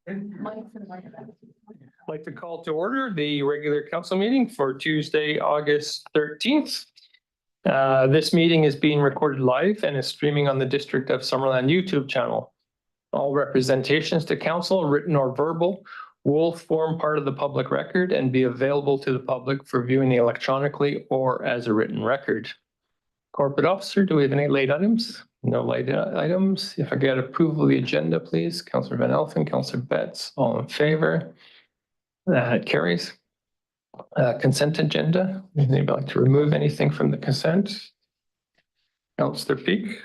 I'd like to call to order the regular council meeting for Tuesday, August 13th. This meeting is being recorded live and is streaming on the District of Summerland YouTube channel. All representations to council, written or verbal, will form part of the public record and be available to the public for viewing electronically or as a written record. Corporate officer, do we have any late items? No late items. If I get approval of the agenda, please. Councillor Van Elfen, Councillor Betts, all in favor? That carries. Consent agenda. Would anybody like to remove anything from the consent? Councillor Peak.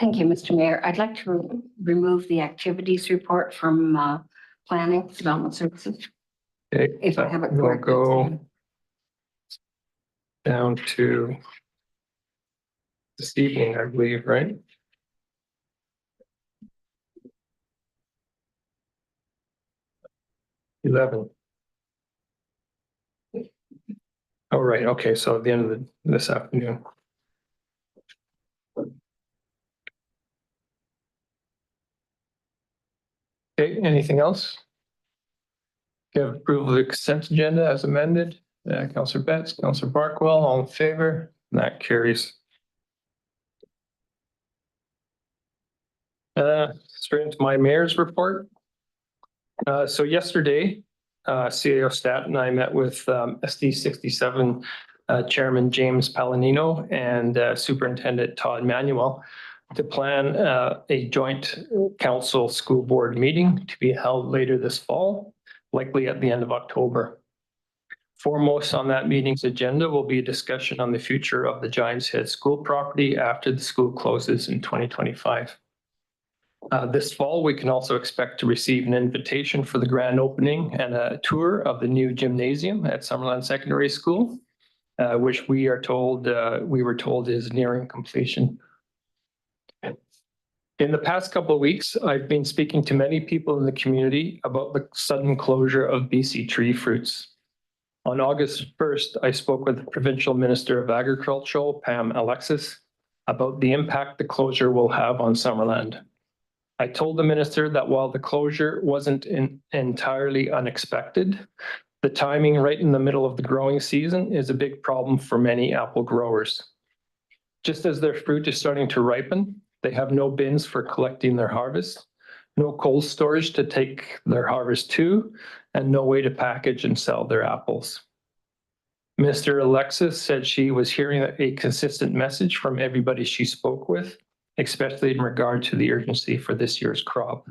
Thank you, Mr. Mayor. I'd like to remove the activities report from Planning Development Services. Okay, If I have it we'll correct. go down to this evening, I believe, right? $11. Oh, right. Okay. So at the end of this afternoon. Okay. Anything else? Give approval of the consent agenda as amended. Councillor Betts, Councillor Barkwell, all in favor? That carries. Straight into my mayor's report. So yesterday, CAO Stat and I met with SD 67 Chairman James Palladino and Superintendent Todd Manuel to plan a joint council school board meeting to be held later this fall, likely at the end of October. Foremost on that meeting's agenda will be a discussion on the future of the Giants Head School property after the school closes in 2025. This fall, we can also expect to receive an invitation for the grand opening and a tour of the new gymnasium at Summerland Secondary School, which we were told is nearing completion. In the past couple of weeks, I've been speaking to many people in the community about the sudden closure of BC Tree Fruits. On August 1st, I spoke with the Provincial Minister of Agriculture, Pam Alexis, about the impact the closure will have on Summerland. I told the minister that while the closure wasn't entirely unexpected, the timing right in the middle of the growing season is a big problem for many apple growers. Just as their fruit is starting to ripen, they have no bins for collecting their harvest, no cold storage to take their harvest to, and no way to package and sell their apples. Mr. Alexis said she was hearing a consistent message from everybody she spoke with, especially in regard to the urgency for this year's crop.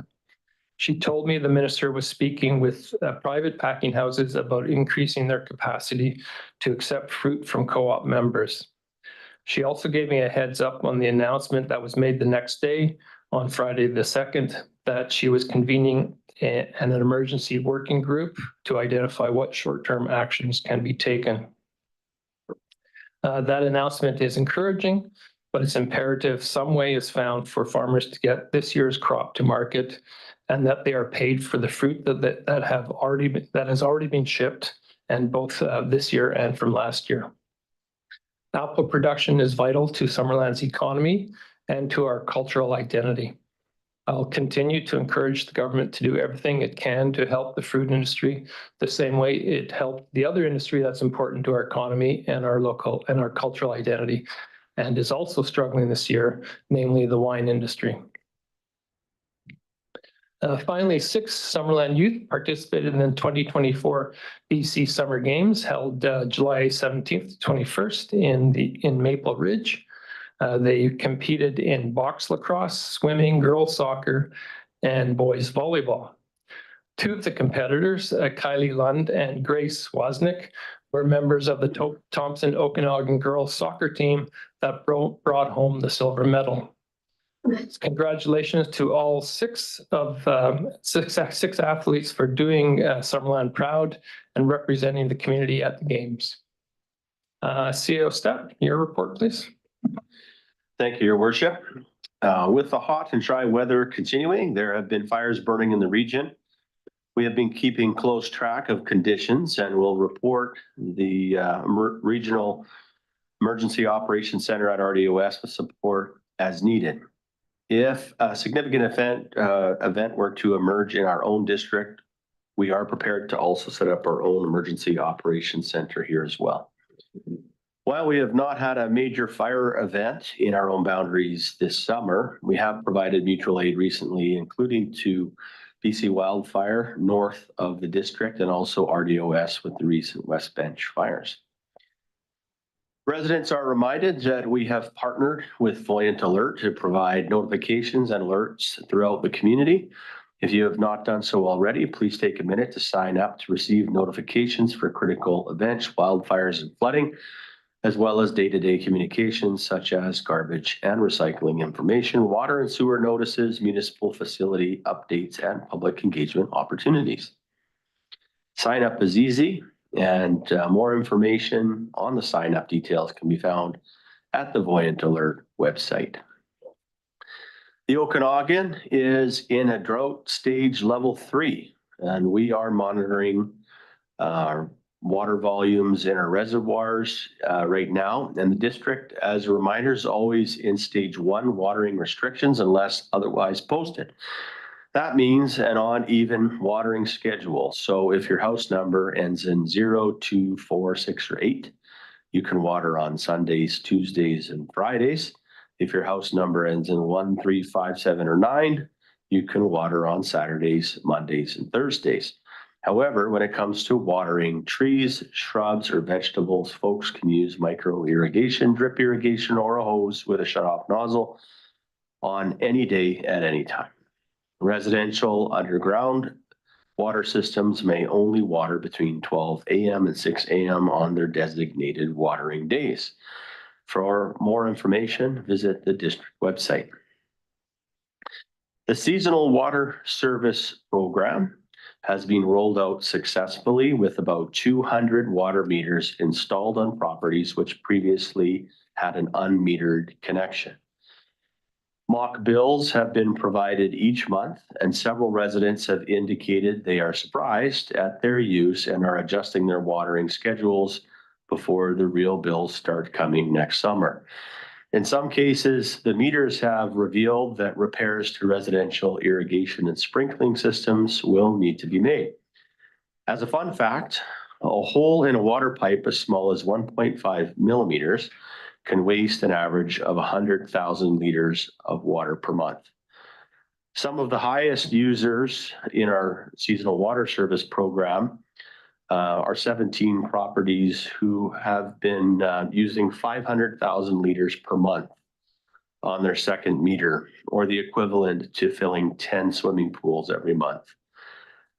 She told me the minister was speaking with private packing houses about increasing their capacity to accept fruit from co-op members. She also gave me a heads up on the announcement that was made the next day on Friday the 2nd that she was convening an emergency working group to identify what short-term actions can be taken. That announcement is encouraging, but it's imperative some way is found for farmers to get this year's crop to market and that they are paid for the fruit that has already been shipped, and both this year and from last year. Apple production is vital to Summerland's economy and to our cultural identity. I'll continue to encourage the government to do everything it can to help the fruit industry the same way it helped the other industry that's important to our economy and our local and our cultural identity, and is also struggling this year, namely the wine industry. Finally, 6 Summerland youth participated in the 2024 BC Summer Games held July 17th to 21st in Maple Ridge. They competed in box lacrosse, swimming, girls soccer, and boys volleyball. 2 of the competitors, Kylie Lund and Grace Wozniak, were members of the Thompson Okanagan girls soccer team that brought home the silver medal. Congratulations to all 6 athletes for doing Summerland proud and representing the community at the games. CEO Stat, your report, please. Thank you, Your Worship. With the hot and dry weather continuing, there have been fires burning in the region. We have been keeping close track of conditions and will report the Regional Emergency Operations Center at RDOS with support as needed. If a significant event were to emerge in our own district, we are prepared to also set up our own emergency operations center here as well. While we have not had a major fire event in our own boundaries this summer, we have provided mutual aid recently, including to BC Wildfire north of the district and also RDOS with the recent West Bench fires. Residents are reminded that we have partnered with Voyant Alert to provide notifications and alerts throughout the community. If you have not done so already, please take a minute to sign up to receive notifications for critical events, wildfires and flooding, as well as day-to-day communications such as garbage and recycling information, water and sewer notices, municipal facility updates, and public engagement opportunities. Sign up is easy, and more information on the sign up details can be found at the Voyant Alert website. The Okanagan is in a drought stage level 3, and we are monitoring water volumes in our reservoirs right now. And the district, as a reminder, is always in stage 1 watering restrictions unless otherwise posted. That means an uneven watering schedule. So if your house number ends in 0, 2, 4, 6, or 8, you can water on Sundays, Tuesdays, and Fridays. If your house number ends in 1, 3, 5, 7, or 9, you can water on Saturdays, Mondays, and Thursdays. However, when it comes to watering trees, shrubs, or vegetables, folks can use micro irrigation, drip irrigation, or a hose with a shutoff nozzle on any day at any time. Residential underground water systems may only water between 12 a.m. and 6 a.m. on their designated watering days. For more information, visit the district website. The Seasonal Water Service Program has been rolled out successfully with about 200 water meters installed on properties which previously had an unmetered connection. Mock bills have been provided each month, and several residents have indicated they are surprised at their use and are adjusting their watering schedules before the real bills start coming next summer. In some cases, the meters have revealed that repairs to residential irrigation and sprinkling systems will need to be made. As a fun fact, a hole in a water pipe as small as 1.5 millimeters can waste an average of 100,000 liters of water per month. Some of the highest users in our seasonal water service program are 17 properties who have been using 500,000 liters per month on their second meter, or the equivalent to filling 10 swimming pools every month.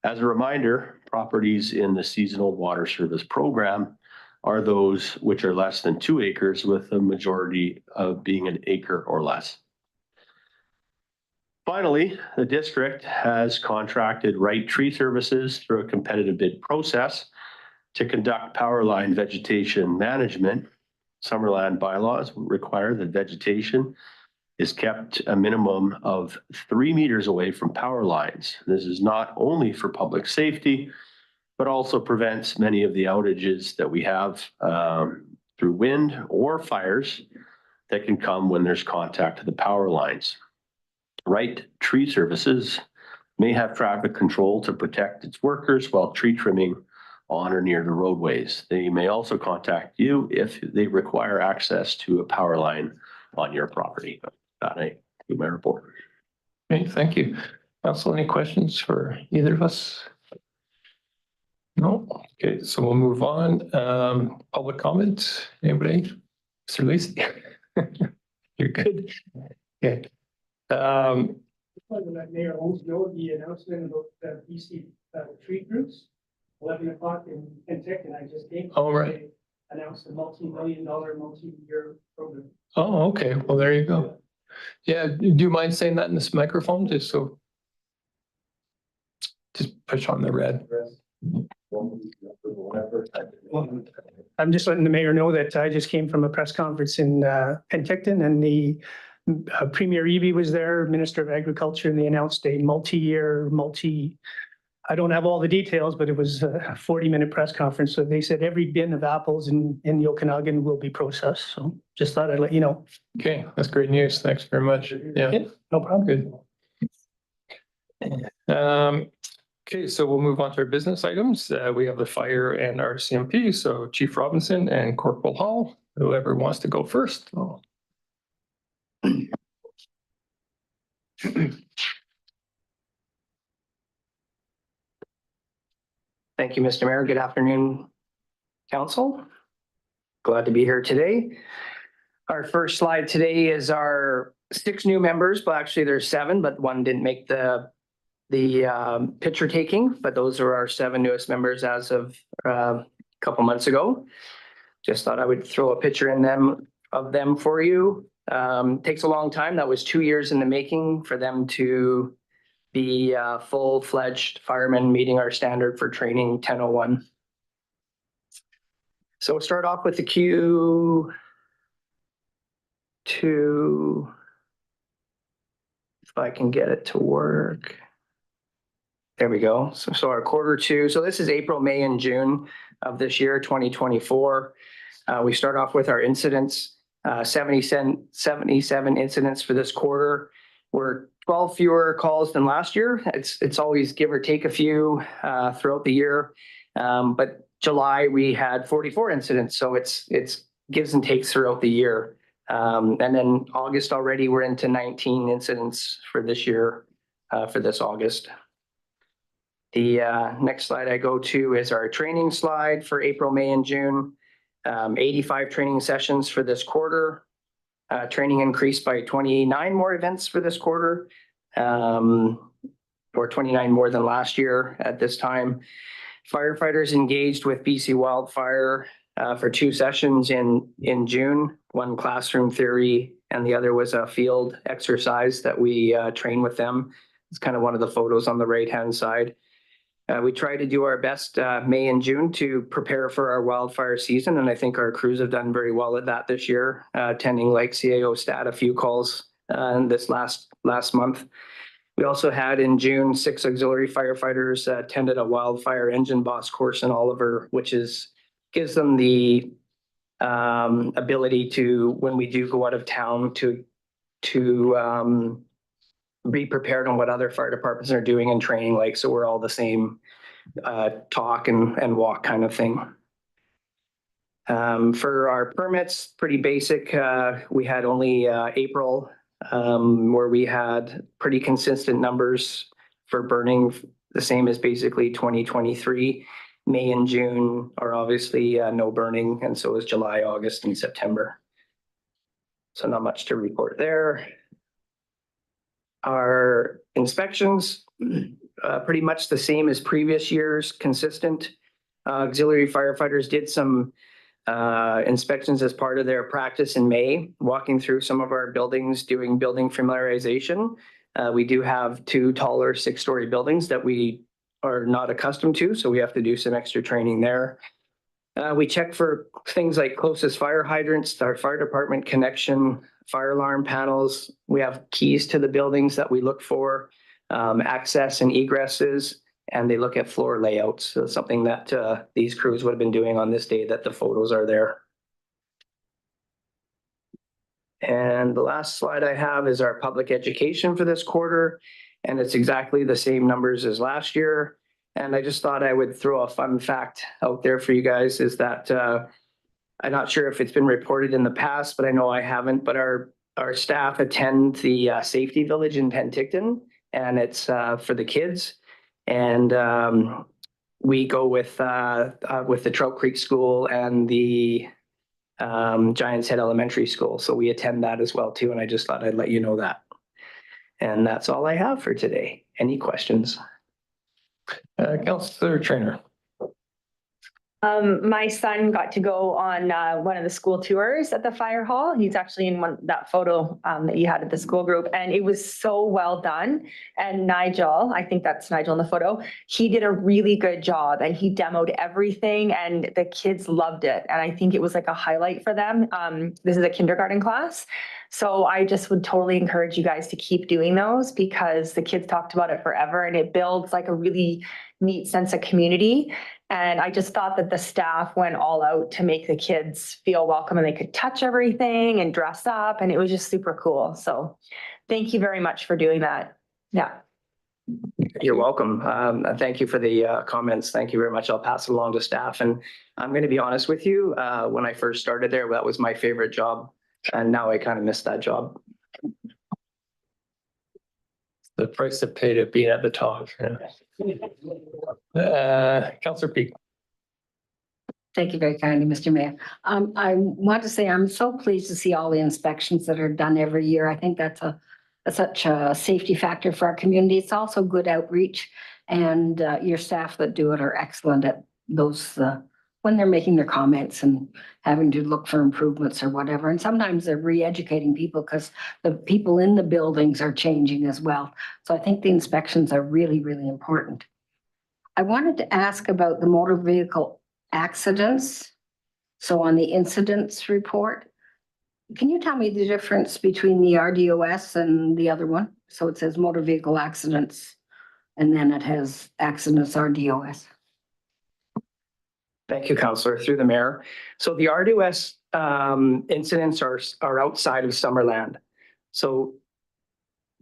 As a reminder, properties in the seasonal water service program are those which are less than 2 acres, with the majority of being an acre or less. Finally, the district has contracted Right Tree Services through a competitive bid process to conduct power line vegetation management. Summerland bylaws require that vegetation is kept a minimum of 3 meters away from power lines. This is not only for public safety, but also prevents many of the outages that we have through wind or fires that can come when there's contact to the power lines. Right Tree Services may have traffic control to protect its workers while tree trimming on or near the roadways. They may also contact you if they require access to a power line on your property. That is my report. Okay, thank you. Council, any questions for either of us? No? Okay, so we'll move on. Public comment, anybody? Mr. Lacy? You're good. Okay. Let Mayor Holmes know the announcement about the BC tree groups, 11 o'clock in Penticton. I just came. Oh, right. They announced a multi-million-dollar, multi-year program. Oh, okay. Well, there you go. Yeah, do you mind saying that in this microphone, just push on the red. I'm just letting the mayor know that I just came from a press conference in Penticton, and the Premier Eby was there, Minister of Agriculture, and they announced a multi-year, I don't have all the details, but it was a 40-minute press conference. So they said every bin of apples in the Okanagan will be processed. So just thought I'd let you know. Okay, that's great news. Thanks very much. Yeah, No problem. good. Okay, so we'll move on to our business items. We have the fire and our CMP, so Chief Robinson and Corporal Hall, whoever wants to go first. Oh. Thank you, Mr. Mayor. Good afternoon, council. Glad to be here today. Our first slide today is our 6 new members. Well, actually there's 7, but one didn't make the picture taking, but those are our 7 newest members as of a couple months ago. Just thought I would throw a picture of them for you. Takes a long time. That was 2 years in the making for them to be full-fledged firemen meeting our standard for training 1001. So we'll start off with the Q2. If I can get it to work. There we go. So our Q2. So this is April, May, and June of this year, 2024. We start off with our incidents, 77 incidents for this quarter. We're 12 fewer calls than last year. It's always give or take a few throughout the year. But July, we had 44 incidents. So it's gives and takes throughout the year. And then August already, we're into 19 incidents for this year, for this August. The next slide I go to is our training slide for April, May, and June. 85 training sessions for this quarter. Training increased by 29 more events for this quarter, or 29 more than last year at this time. Firefighters engaged with BC Wildfire for 2 sessions in June, one classroom theory, and the other was a field exercise that we train with them. It's kind of one of the photos on the right-hand side. We try to do our best May and June to prepare for our wildfire season, and I think our crews have done very well at that this year, attending like CAO stat a few calls this last month. We also had in June 6 auxiliary firefighters attended a wildfire engine boss course in Oliver, which gives them the ability to, when we do go out of town, to be prepared on what other fire departments are doing and training like, so we're all the same talk and walk kind of thing. For our permits, pretty basic. We had only April where we had pretty consistent numbers for burning, the same as basically 2023. May and June are obviously no burning, and so is July, August, and September. So not much to report there. Our inspections, pretty much the same as previous years, consistent. Auxiliary firefighters did some inspections as part of their practice in May, walking through some of our buildings, doing building familiarization. We do have 2 taller 6-story buildings that we are not accustomed to, so we have to do some extra training there. We check for things like closest fire hydrants, our fire department connection, fire alarm panels. We have keys to the buildings that we look for, access and egresses, and they look at floor layouts. So something that these crews would have been doing on this day that the photos are there. And the last slide I have is our public education for this quarter, and it's exactly the same numbers as last year. And I just thought I would throw a fun fact out there for you guys, is that I'm not sure if it's been reported in the past, but I know I haven't, but our staff attend the safety village in Penticton, and it's for the kids. And we go with the Trout Creek School and the Giants Head Elementary School. So we attend that as well too. And I just thought I'd let you know that. And that's all I have for today. Any questions? Councillor Trainer. My son got to go on one of the school tours at the fire hall. He's actually in that photo that you had at the school group, and it was so well done. And Nigel, I think that's Nigel in the photo, he did a really good job, and he demoed everything, and the kids loved it. And I think it was like a highlight for them. This is a kindergarten class. So I just would totally encourage you guys to keep doing those because the kids talked about it forever and it builds like a really neat sense of community. And I just thought that the staff went all out to make the kids feel welcome and they could touch everything and dress up. And it was just super cool. So thank you very much for doing that. Yeah. You're welcome. Thank you for the comments. Thank you very much. I'll pass it along to staff. And I'm going to be honest with you, when I first started there, that was my favorite job. And now I kind of miss that job. The price to pay to be at the top. Councillor Peak. Thank you very kindly, Mr. Mayor. I want to say I'm so pleased to see all the inspections that are done every year. I think that's such a safety factor for our community. It's also good outreach, and your staff that do it are excellent at those when they're making their comments and having to look for improvements or whatever. And sometimes they're re-educating people because the people in the buildings are changing as well. So I think the inspections are really, really important. I wanted to ask about the motor vehicle accidents. So on the incidents report, can you tell me the difference between the RDOS and the other one? So it says motor vehicle accidents, and then it has accidents RDOS. Thank you, Councillor, through the mayor. So the RDOS incidents are outside of Summerland. So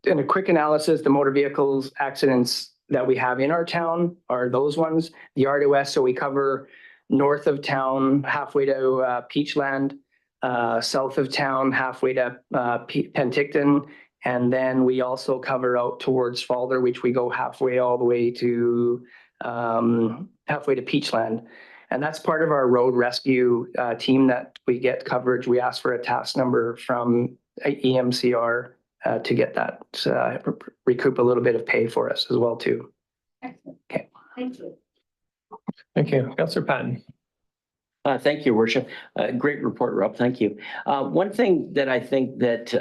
in a quick analysis, the motor vehicles accidents that we have in our town are those ones. The RDOS, so we cover north of town, halfway to Peachland, south of town, halfway to Penticton. And then we also cover out towards Falder, which we go halfway all the way to Peachland. And that's part of our road rescue team that we get coverage. We ask for a task number from EMCR to get that, recoup a little bit of pay for us as well too. Excellent. Okay. Thank you. Thank you. Councillor Patton. Thank you, Your Worship. Great report, Rob. Thank you. One thing that I think that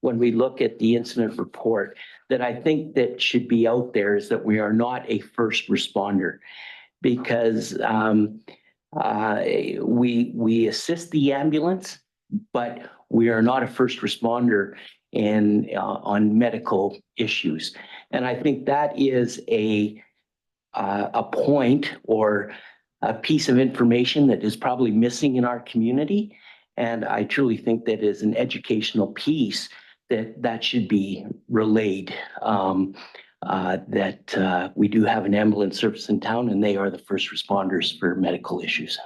when we look at the incident report, that I think that should be out there is that we are not a first responder, because we assist the ambulance, but we are not a first responder on medical issues. And I think that is a point or a piece of information that is probably missing in our community. And I truly think that is an educational piece that should be relayed, that we do have an ambulance service in town and they are the first responders for medical issues.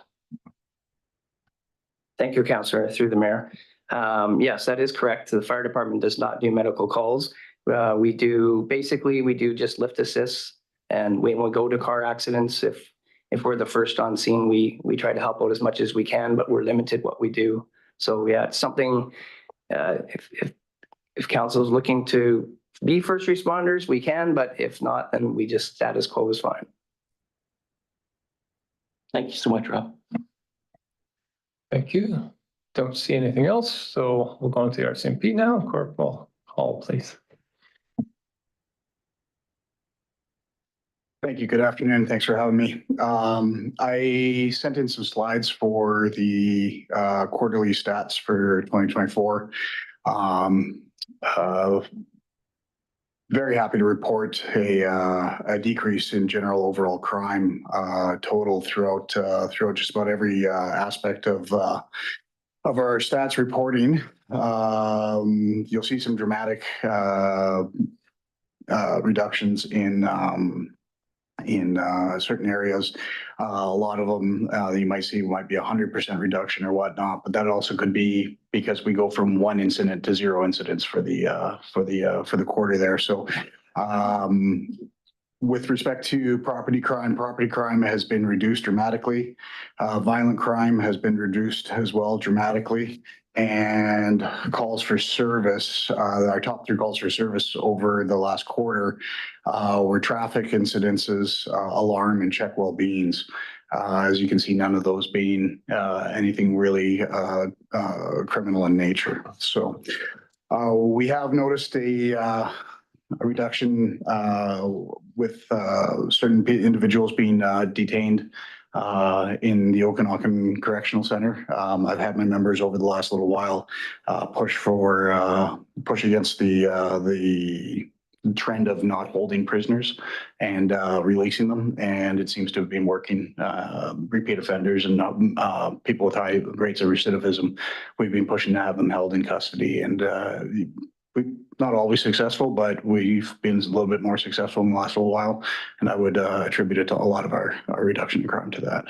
Thank you, Councillor, through the mayor. Yes, that is correct. The fire department does not do medical calls. We do just lift assists, and when we go to car accidents, if we're the first on scene, we try to help out as much as we can, but we're limited what we do. So yeah, it's something, if council is looking to be first responders, we can, but if not, then we just status quo is fine. Thank you so much, Rob. Thank you. Don't see anything else, so we'll go on to the RCMP now. Corporal Hall, please. Thank you. Good afternoon. Thanks for having me. I sent in some slides for the quarterly stats for 2024. Very happy to report a decrease in general overall crime total throughout just about every aspect of our stats reporting. You'll see some dramatic reductions in certain areas. A lot of them you might see might be 100% reduction or whatnot, but that also could be because we go from 1 incident to 0 incidents for the quarter there. So with respect to property crime has been reduced dramatically. Violent crime has been reduced as well dramatically. And calls for service, our top 3 calls for service over the last quarter were traffic incidences, alarm, and check well-beings. As you can see, none of those being anything really criminal in nature. So we have noticed a reduction with certain individuals being detained in the Okanagan Correctional Center. I've had my members over the last little while push against the trend of not holding prisoners and releasing them, and it seems to have been working. Repeat offenders and people with high rates of recidivism, we've been pushing to have them held in custody, and we're not always successful, but we've been a little bit more successful in the last little while, and I would attribute it to a lot of our reduction in crime to that.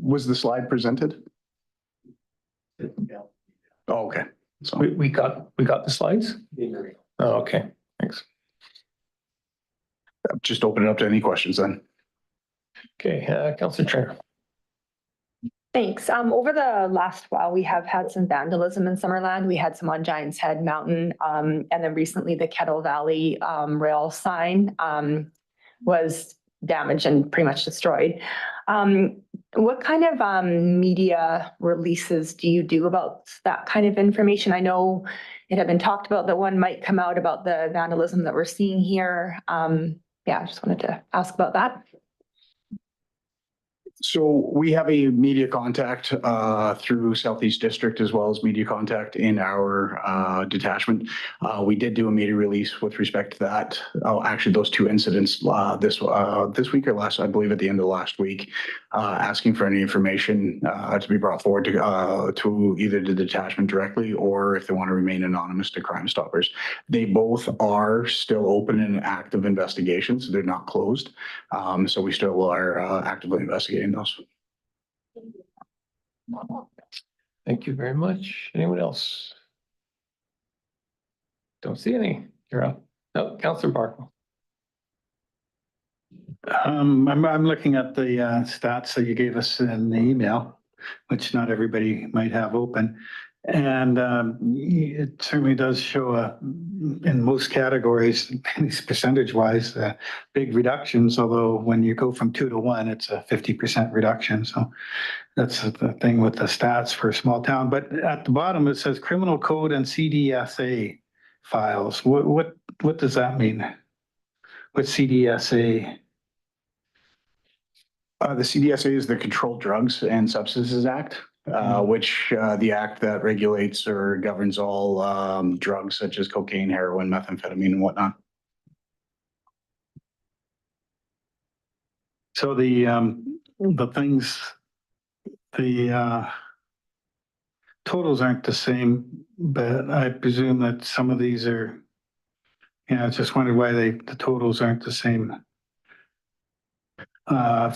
Was the slide presented? Oh, okay. So We got the slides? Oh, okay, thanks. just open it up to any questions then. Okay, Councillor Trainer. Thanks. Over the last while, we have had some vandalism in Summerland. We had some on Giant's Head Mountain, and then recently the Kettle Valley rail sign was damaged and pretty much destroyed. What kind of media releases do you do about that kind of information? I know it had been talked about that one might come out about the vandalism that we're seeing here. Yeah, I just wanted to ask about that. So we have a media contact through Southeast District, as well as media contact in our detachment. We did do a media release with respect to that. Oh, actually, those two incidents this week or last, I believe, at the end of last week, asking for any information to be brought forward to either the detachment directly, or if they want to remain anonymous, to Crime Stoppers. They both are still open in active investigations. They're not closed. So we still are actively investigating those. Thank you very much. Anyone else? Don't see any. You're up. No, Councillor Barkle. I'm looking at the stats that you gave us in the email, which not everybody might have open. And it certainly does show in most categories, at least percentage-wise, big reductions, although when you go from 2 to 1, it's a 50% reduction. So that's the thing with the stats for a small town. But at the bottom, it says criminal code and CDSA files. What does that mean? What's CDSA? The CDSA is the Controlled Drugs and Substances Act, which the act that regulates or governs all drugs such as cocaine, heroin, methamphetamine, and whatnot. So the things, the totals aren't the same, but I presume that some of these are, I just wondered why the totals aren't the same.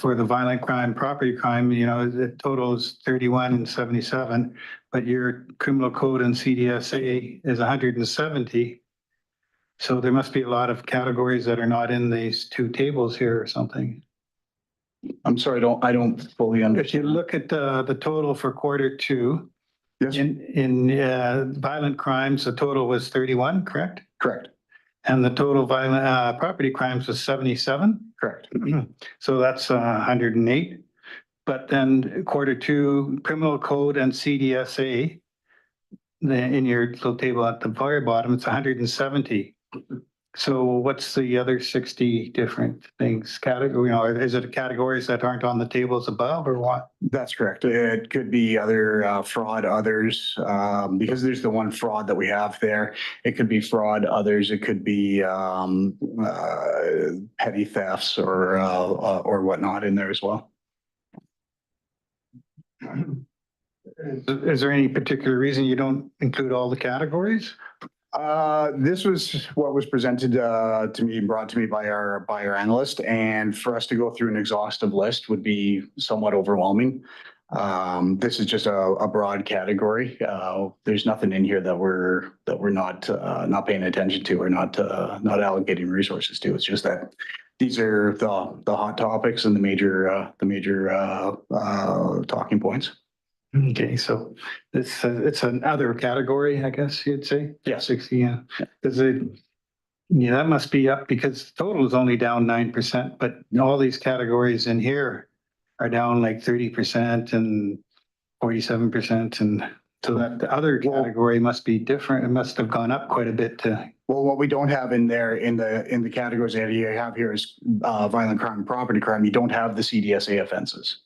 For the violent crime, property crime, the total is 31 and 77, but your criminal code and CDSA is 170. So there must be a lot of categories that are not in these two tables here or something. I'm sorry, I don't fully If understand. you look at the total for Q2, Yes. in violent crimes, the total was 31, correct? Correct. And the total violent property crimes was 77. Correct. So that's 108. But then Q2 criminal code and CDSA, in your little table at the very bottom, it's 170. So what's the other 60 different things? Category, is it categories that aren't on the tables above, or what? That's correct. It could be other fraud, others, because there's the one fraud that we have there. It could be fraud, others. It could be petty thefts or whatnot in there as well. Is there any particular reason you don't include all the categories? This was what was presented to me, brought to me by our analyst, and for us to go through an exhaustive list would be somewhat overwhelming. This is just a broad category. There's nothing in here that we're not paying attention to or not allocating resources to. It's just that these are the hot topics and the major talking points. Okay, so it's another category, I guess you'd say? Yeah. 60, yeah. That must be up because total is only down 9%, but all these categories in here are down like 30% and 47%. And So that the other category must be different. It must have gone up quite a bit to, Well, what we don't have in there in the categories that you have here is violent crime and property crime. You don't have the CDSA offenses.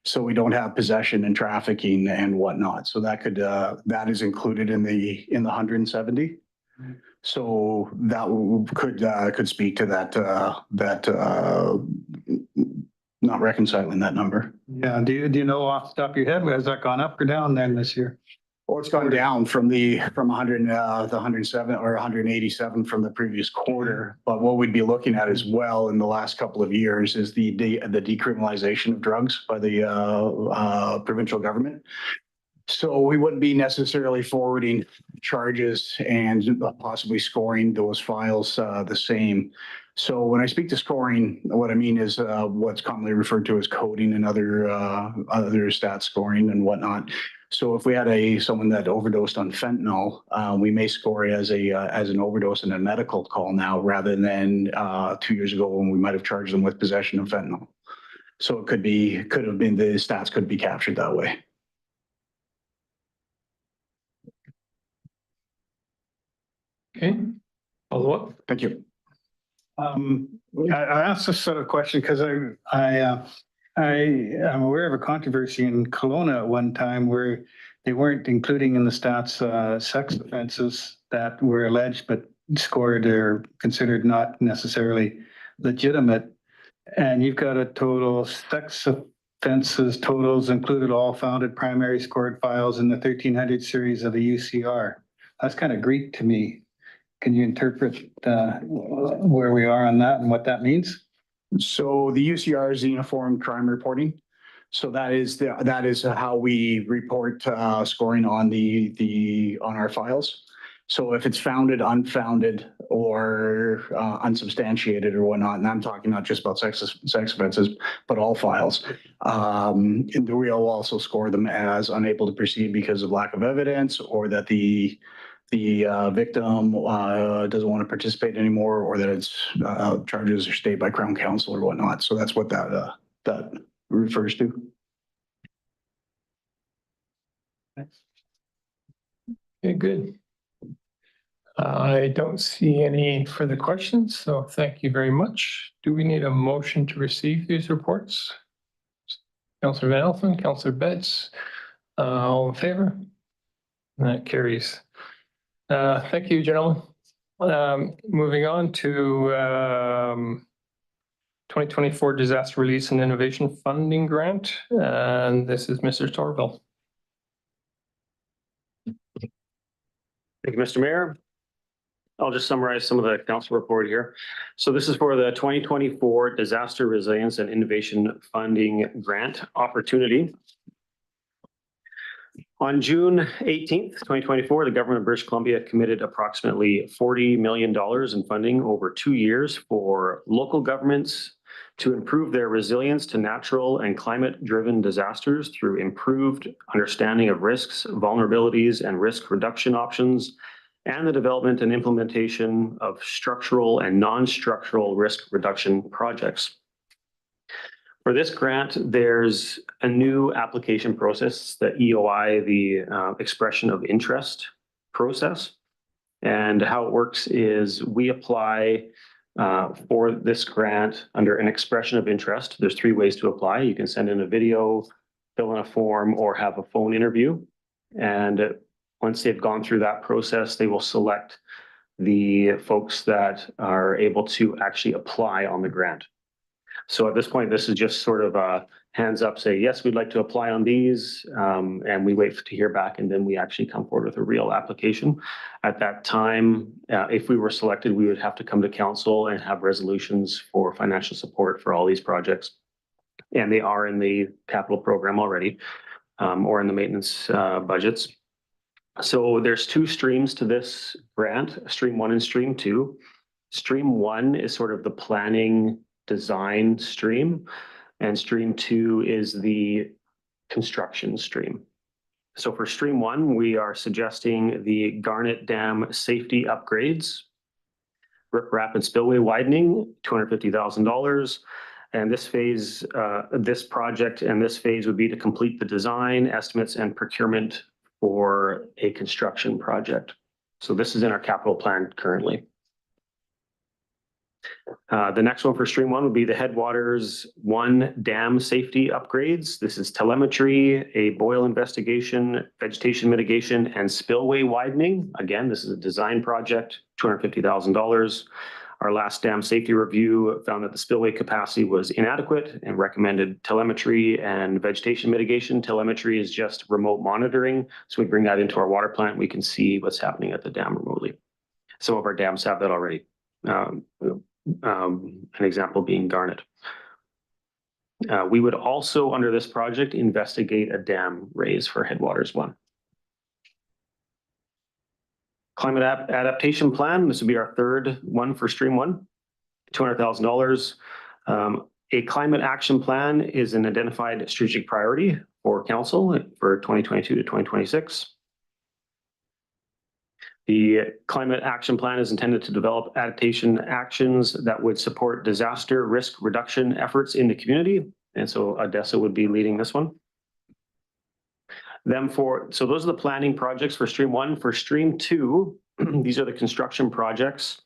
So we don't have possession and trafficking and whatnot. So that could that is included in the 170. So that could speak to that not reconciling that number. yeah, do you know off the top of your head, has that gone up or down then this year? Well, it's gone down from 100, the 107 or 187 from the previous quarter. But what we'd be looking at as well in the last couple of years is the decriminalization of drugs by the provincial government. So we wouldn't be necessarily forwarding charges and possibly scoring those files the same. So when I speak to scoring, what I mean is what's commonly referred to as coding and other stat scoring and whatnot. So if we had someone that overdosed on fentanyl, we may score it as an overdose and a medical call now, rather than 2 years ago when we might have charged them with possession of fentanyl. So it could have been the stats could be captured that way. Okay, follow up. Thank you. I asked this sort of question because I'm aware of a controversy in Kelowna at one time where they weren't including in the stats sex offenses that were alleged but scored or considered not necessarily legitimate. And you've got a total sex offenses totals included all founded primary scored files in the 1300 series of the UCR. That's kind of Greek to me. Can you interpret where we are on that and what that means? So the UCR is the Uniform Crime Reporting. So that is how we report scoring on on our files. So if it's founded, unfounded, or unsubstantiated or whatnot, and I'm talking not just about sex offenses, but all files, and we'll also score them as unable to proceed because of lack of evidence, or that the victim doesn't want to participate anymore, or that it's charges are stayed by Crown Counsel or whatnot. So that's what that refers to. Okay, good. I don't see any further questions, so thank you very much. Do we need a motion to receive these reports? Councillor Van Elfen, Councillor Betts, all in favor? That carries. Thank you, gentlemen. Moving on to 2024 Disaster Release and Innovation Funding Grant, and this is Mr. Torville. Thank you, Mr. Mayor. I'll just summarize some of the council report here. So this is for the 2024 Disaster Resilience and Innovation Funding Grant opportunity. On June 18th, 2024, the government of British Columbia committed approximately $40 million in funding over 2 years for local governments to improve their resilience to natural and climate-driven disasters through improved understanding of risks, vulnerabilities, and risk reduction options, and the development and implementation of structural and non-structural risk reduction projects. For this grant, there's a new application process, the EOI, the expression of interest process. And how it works is we apply for this grant under an expression of interest. There's 3 ways to apply. You can send in a video, fill in a form, or have a phone interview. And once they've gone through that process, they will select the folks that are able to actually apply on the grant. So at this point, this is just sort of a hands up, say, yes, we'd like to apply on these, and we wait to hear back, and then we actually come forward with a real application. At that time, if we were selected, we would have to come to council and have resolutions for financial support for all these projects. And they are in the capital program already, or in the maintenance budgets. So there's 2 streams to this grant, stream 1 and stream 2. Stream 1 is sort of the planning design stream, and stream 2 is the construction stream. So for stream 1, we are suggesting the Garnet Dam safety upgrades, Rip Rapid spillway widening, $250,000. And this phase, this project and this phase would be to complete the design, estimates, and procurement for a construction project. So this is in our capital plan currently. The next one for stream one would be the Headwaters 1 dam safety upgrades. This is telemetry, a boil investigation, vegetation mitigation, and spillway widening. Again, this is a design project, $250,000. Our last dam safety review found that the spillway capacity was inadequate and recommended telemetry and vegetation mitigation. Telemetry is just remote monitoring. So we bring that into our water plant. We can see what's happening at the dam remotely. Some of our dams have that already. An example being Garnet. We would also, under this project, investigate a dam raise for Headwaters 1. Climate adaptation plan, this would be our third one for stream one, $200,000. A climate action plan is an identified strategic priority for council for 2022 to 2026. The climate action plan is intended to develop adaptation actions that would support disaster risk reduction efforts in the community. And so ADESA would be leading this one. So those are the planning projects for stream one. For stream two, these are the construction projects.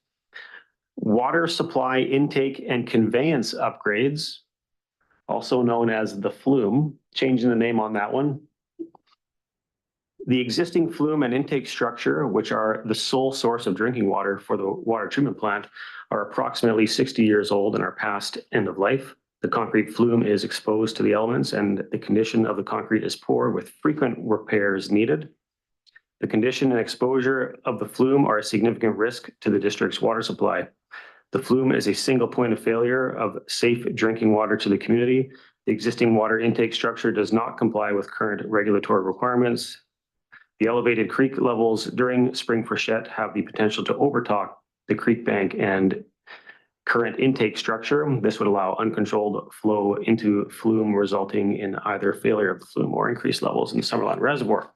Water supply intake and conveyance upgrades, also known as the flume, changing the name on that one. The existing flume and intake structure, which are the sole source of drinking water for the water treatment plant, are approximately 60 years old and are past end of life. The concrete flume is exposed to the elements and the condition of the concrete is poor with frequent repairs needed. The condition and exposure of the flume are a significant risk to the district's water supply. The flume is a single point of failure of safe drinking water to the community. The existing water intake structure does not comply with current regulatory requirements. The elevated creek levels during spring freshet have the potential to overtop the creek bank and current intake structure. This would allow uncontrolled flow into flume, resulting in either failure of the flume or increased levels in the Summerland Reservoir.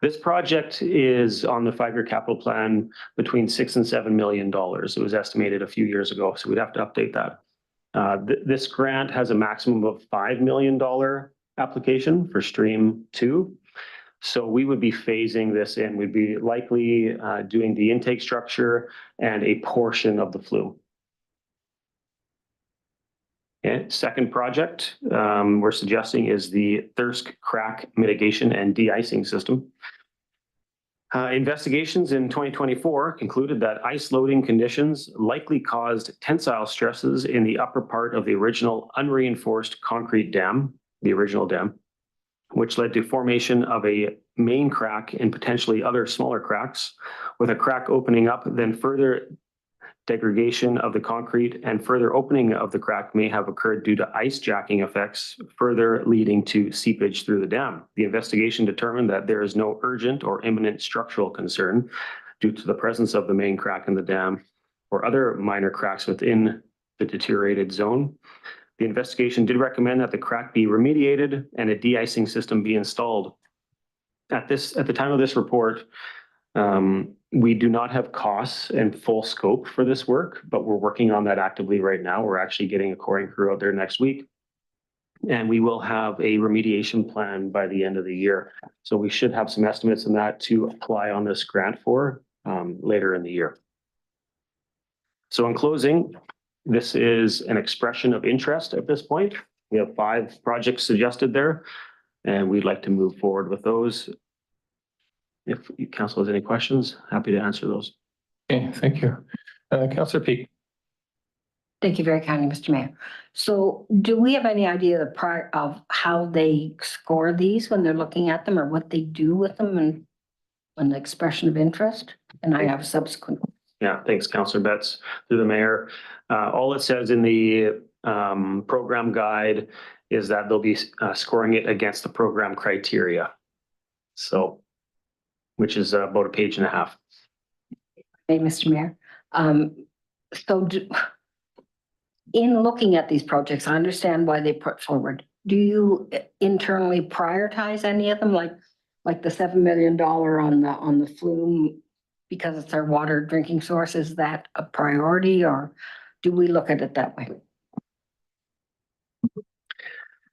This project is on the 5-year capital plan between $6 and $7 million. It was estimated a few years ago, so we'd have to update that. This grant has a maximum of $5 million application for stream 2. So we would be phasing this in. We'd be likely doing the intake structure and a portion of the flume. Okay. Second project we're suggesting is the thirst crack mitigation and de-icing system. Investigations in 2024 concluded that ice loading conditions likely caused tensile stresses in the upper part of the original unreinforced concrete dam, the original dam, which led to formation of a main crack and potentially other smaller cracks, with a crack opening up, then further degradation of the concrete and further opening of the crack may have occurred due to ice jacking effects, further leading to seepage through the dam. The investigation determined that there is no urgent or imminent structural concern due to the presence of the main crack in the dam or other minor cracks within the deteriorated zone. The investigation did recommend that the crack be remediated and a de-icing system be installed. At the time of this report, we do not have costs and full scope for this work, but we're working on that actively right now. We're actually getting a coring crew out there next week, and we will have a remediation plan by the end of the year. So we should have some estimates on that to apply on this grant for later in the year. So in closing, this is an expression of interest at this point. We have 5 projects suggested there, and we'd like to move forward with those. If council has any questions, happy to answer those. Okay, thank you. Councillor Peak. Thank you very kindly, Mr. Mayor. So do we have any idea of how they score these when they're looking at them, or what they do with them and an expression of interest? And I have subsequent. Yeah, thanks, Councillor Betts, through the mayor. All it says in the program guide is that they'll be scoring it against the program criteria. So, which is about a page and a half. Hey, Mr. Mayor. In looking at these projects, I understand why they put forward. Do you internally prioritize any of them, like the $7 million on the flume, because it's our water drinking source? Is that a priority, or do we look at it that way?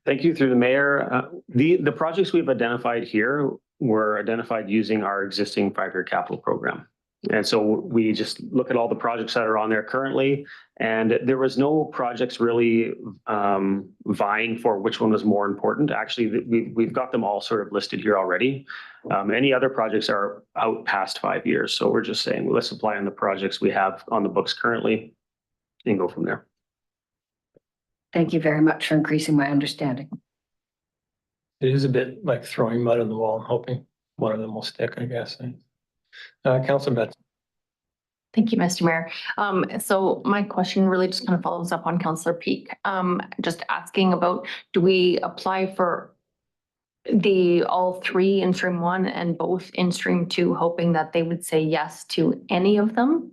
Thank you, through the mayor. The projects we've identified here were identified using our existing 5-year capital program. And so we just look at all the projects that are on there currently, and there was no projects really vying for which one was more important. Actually, we've got them all sort of listed here already. Any other projects are out past 5 years. So we're just saying, let's apply on the projects we have on the books currently and go from there. Thank you very much for increasing my understanding. It is a bit like throwing mud on the wall and hoping one of them will stick, I guess. Councilor Betts. Thank you, Mr. Mayor. So my question really just kind of follows up on Councillor Peak. Just asking about, do we apply for all three in stream 1 and both in stream 2, hoping that they would say yes to any of them?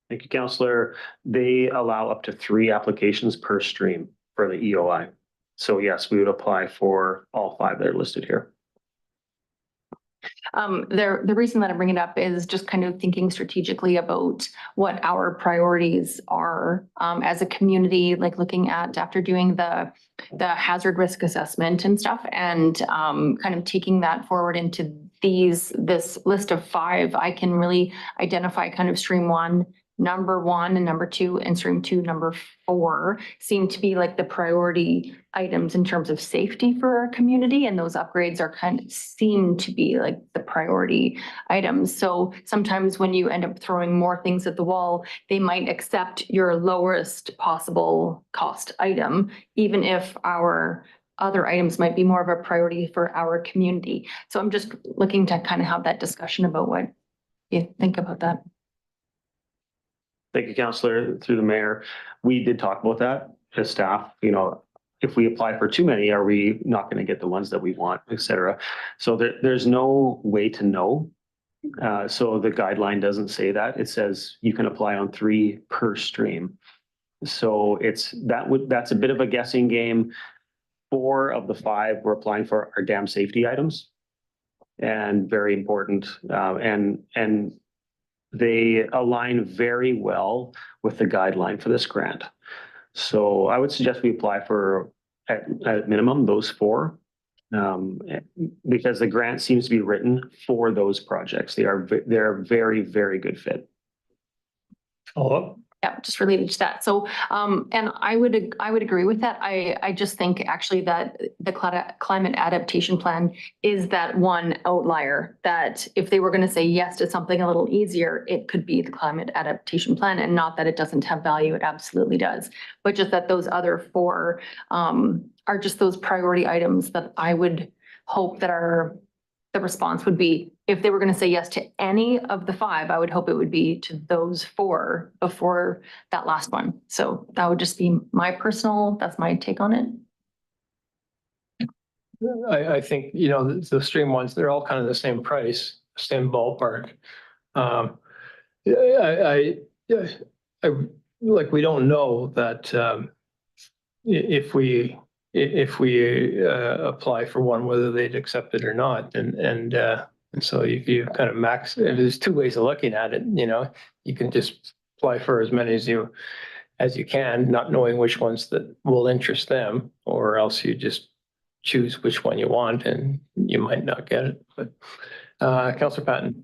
Thank you, Councillor. They allow up to 3 applications per stream for the EOI. So yes, we would apply for all 5 that are listed here. The reason that I bring it up is just kind of thinking strategically about what our priorities are as a community, like looking at after doing the hazard risk assessment and stuff, and kind of taking that forward into this list of 5. I can really identify kind of stream 1, number 1 and number 2, and stream 2, number 4 seem to be like the priority items in terms of safety for our community. And those upgrades are seem to be like the priority items. So sometimes when you end up throwing more things at the wall, they might accept your lowest possible cost item, even if our other items might be more of a priority for our community. So I'm just looking to kind of have that discussion about what you think about that. Thank you, Councillor, through the mayor. We did talk about that as staff, if we apply for too many, are we not going to get the ones that we want, et cetera? So there's no way to know. So the guideline doesn't say that. It says you can apply on 3 per stream. So that's a bit of a guessing game. 4 of the 5 we're applying for are dam safety items, and very important. And they align very well with the guideline for this grant. So I would suggest we apply for at minimum those 4, because the grant seems to be written for those projects. They're a very, very good fit. Follow up. Yeah, just related to that. So, and I would agree with that. I just think actually that the climate adaptation plan is that one outlier that if they were going to say yes to something a little easier, it could be the climate adaptation plan, and not that it doesn't have value. It absolutely does. But just that those other 4 are just those priority items that I would hope that the response would be, if they were going to say yes to any of the 5, I would hope it would be to those 4 before that last one. So that would just be that's my take on it. I think, the stream ones, they're all kind of the same price, same ballpark. I like, we don't know that if we apply for one, whether they'd accept it or not. And so if you kind of there's 2 ways of looking at it, you can just apply for as many as you can, not knowing which ones that will interest them, or else you just choose which one you want and you might not get it. But Councillor Patton.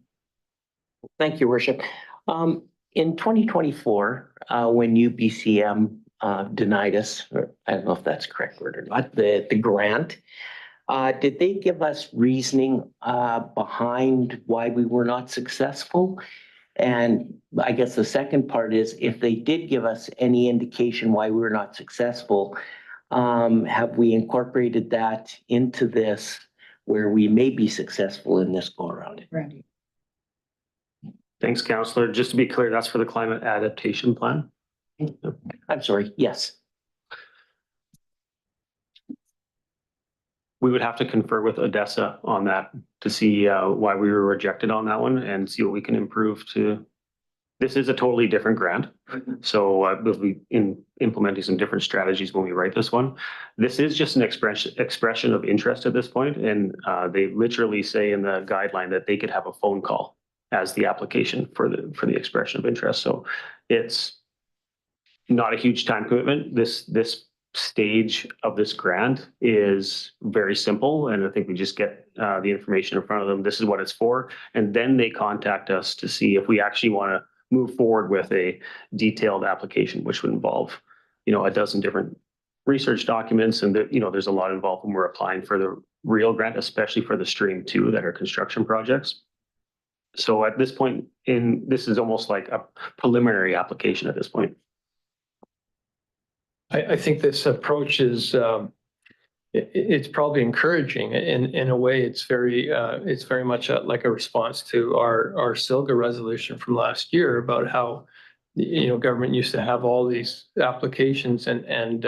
Thank you, Worship. In 2024, when UBCM denied us, or I don't know if that's the correct word or not, the grant, did they give us reasoning behind why we were not successful? And I guess the second part is, if they did give us any indication why we were not successful, have we incorporated that into this where we may be successful in this go around? Right. Thanks, Councillor. Just to be clear, that's for the climate adaptation plan. I'm sorry, yes. We would have to confer with Odessa on that to see why we were rejected on that one and see what we can improve to. This is a totally different grant. So we'll be implementing some different strategies when we write this one. This is just an expression of interest at this point. And they literally say in the guideline that they could have a phone call as the application for the expression of interest. So it's not a huge time commitment. This stage of this grant is very simple, and I think we just get the information in front of them. This is what it's for, and then they contact us to see if we actually want to move forward with a detailed application, which would involve, a dozen different research documents, and there's a lot involved when we're applying for the real grant, especially for the stream two that are construction projects. So at this point this is almost like a preliminary application at this point. I think this approach is, it's probably encouraging. In a way, it's very much like a response to our SILGA resolution from last year about how, government used to have all these applications and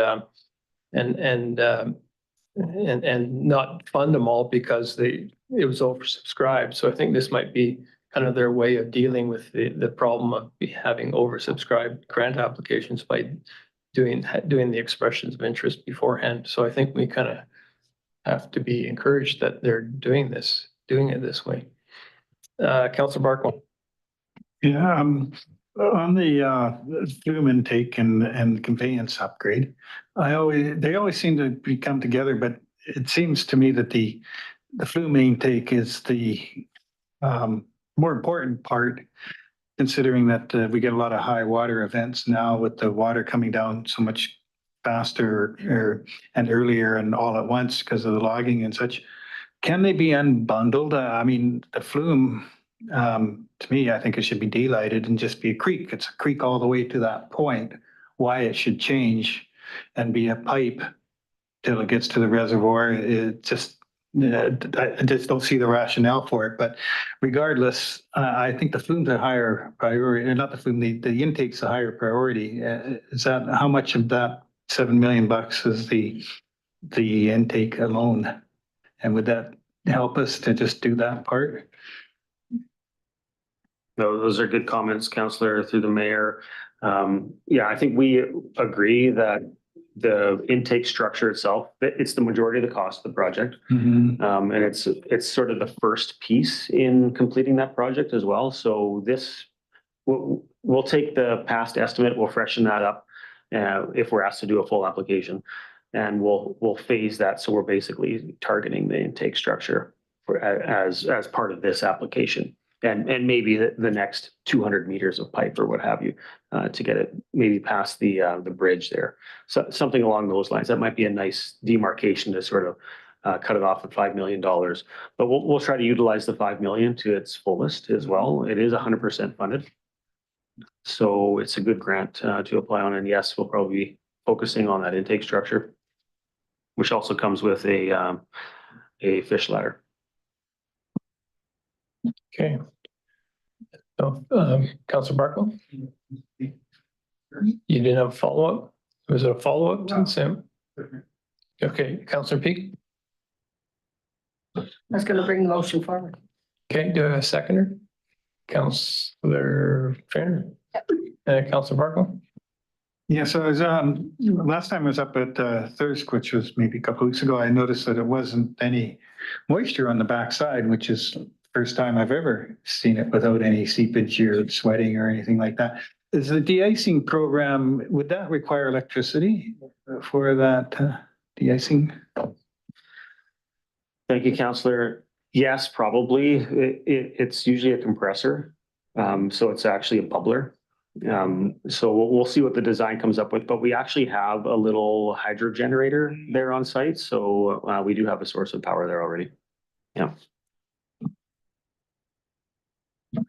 not fund them all because it was oversubscribed. So I think this might be kind of their way of dealing with the problem of having oversubscribed grant applications by doing the expressions of interest beforehand. So I think we kind of have to be encouraged that they're doing it this way. Councillor Barkwell. Yeah, on the flume intake and conveyance upgrade, they always seem to come together, but it seems to me that the flume intake is the more important part, considering that we get a lot of high water events now with the water coming down so much faster and earlier and all at once because of the logging and such. Can they be unbundled? I mean, the flume, to me, I think it should be daylighted and just be a creek. It's a creek all the way to that point. Why it should change and be a pipe till it gets to the reservoir, it just, I just don't see the rationale for it. But regardless, I think the flume's a higher priority, not the flume, the intake's a higher priority. Is that, how much of that $7 million is the intake alone? And would that help us to just do that part? No, those are good comments, Councillor, through the mayor. Yeah, I think we agree that the intake structure itself, it's the majority of the cost of the project. Mm-hmm. And it's sort of the first piece in completing that project as well. So this, we'll take the past estimate, we'll freshen that up if we're asked to do a full application. And we'll phase that. So we're basically targeting the intake structure as part of this application. And maybe the next 200 meters of pipe or what have you to get it maybe past the bridge there. So something along those lines. That might be a nice demarcation to sort of cut it off at $5 million. But we'll try to utilize the $5 million to its fullest as well. It is 100% funded. So it's a good grant to apply on. And yes, we'll probably be focusing on that intake structure, which also comes with a fish ladder. Okay. So, Councillor Barkwell? You didn't have a follow-up? Was it a follow-up to Sam? Okay, Councillor Peak? I was going to bring the motion forward. Okay, do I have a seconder? Councillor Trainer? Councillor Barkwell? Yeah, so I was, last time I was up at Thirsk, which was maybe a couple of weeks ago, I noticed that it wasn't any moisture on the backside, which is the first time I've ever seen it without any seepage or sweating or anything like that. Is the de-icing program, would that require electricity for that de-icing? Thank you, Councillor. Yes, probably. It's usually a compressor. So it's actually a bubbler. So we'll see what the design comes up with, but we actually have a little hydro generator there on site. So we do have a source of power there already. Yeah.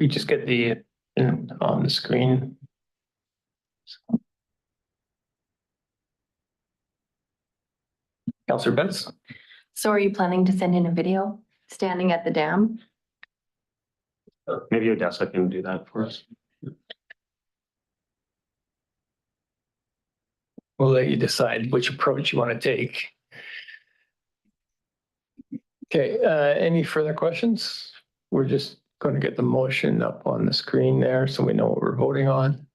We just get the on the screen. Councillor Betts? So are you planning to send in a video standing at the dam? Maybe Odessa can do that for us. We'll let you decide which approach you want to take. Okay, any further questions? We're just going to get the motion up on the screen there so we know what we're voting on.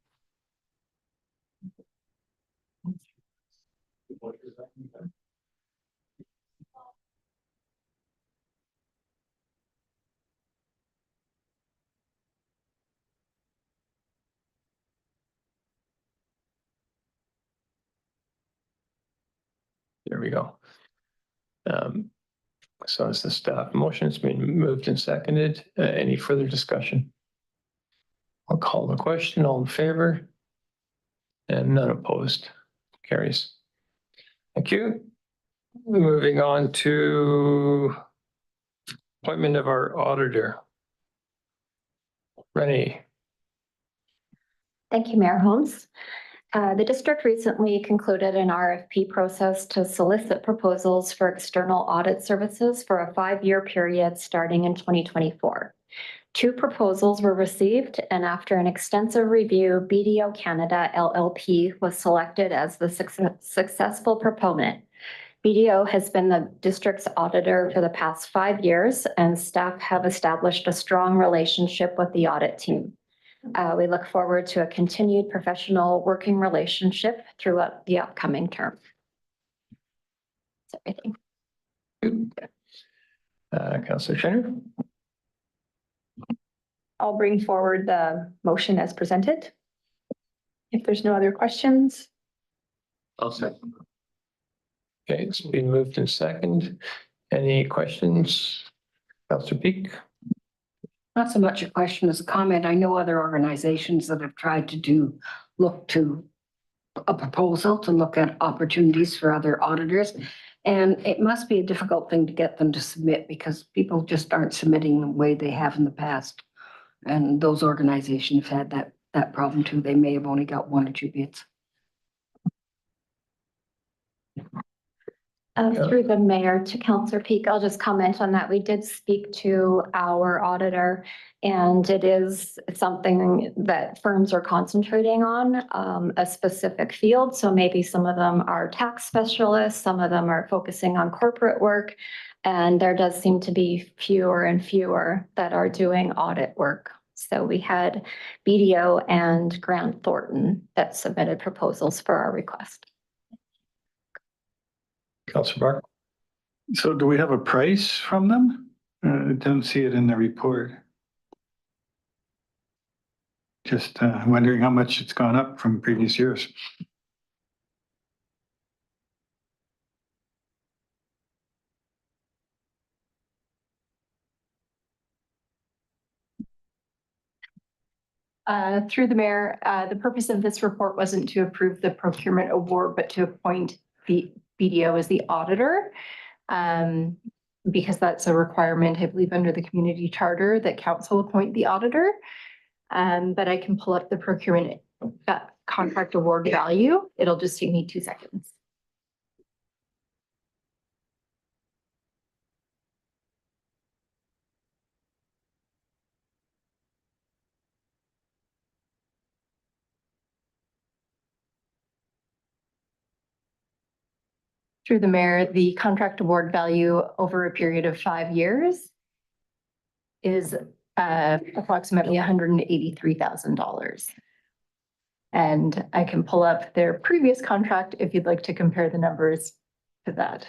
we go. So as the staff motion, it's been moved and seconded. Any further discussion? I'll call the question. All in favor? And none opposed. Carries. Thank you. Moving on to appointment of our auditor. Renee. Thank you, Mayor Holmes. The district recently concluded an RFP process to solicit proposals for external audit services for a 5-year period starting in 2024. 2 proposals were received, and after an extensive review, BDO Canada LLP was selected as the successful proponent. BDO has been the district's auditor for the past 5 years, and staff have established a strong relationship with the audit team. We look forward to a continued professional working relationship throughout the upcoming term. That's everything. Councillor Schenner. I'll bring forward the motion as presented. If there's no other questions. I'll second. Okay, it's been moved and seconded. Any questions? Councillor Peak. Not so much a question as a comment. I know other organizations that have tried to look to a proposal to look at opportunities for other auditors. And it must be a difficult thing to get them to submit because people just aren't submitting the way they have in the past. And those organizations have had that problem too. They may have only got 1 or 2 bids. Through the mayor to Councillor Peak, I'll just comment on that. We did speak to our auditor, and it is something that firms are concentrating on, a specific field. So maybe some of them are tax specialists, some of them are focusing on corporate work, and there does seem to be fewer and fewer that are doing audit work. So we had BDO and Grant Thornton that submitted proposals for our request. Councillor Bark. So do we have a price from them? I don't see it in the report. Just wondering how much it's gone up from previous years. Through the mayor, the purpose of this report wasn't to approve the procurement award, but to appoint BDO as the auditor. Because that's a requirement, I believe, under the community charter that council appoint the auditor. But I can pull up the procurement contract award value. It'll just take me 2 seconds. Through the mayor, the contract award value over a period of 5 years is approximately $183,000. And I can pull up their previous contract if you'd like to compare the numbers to that.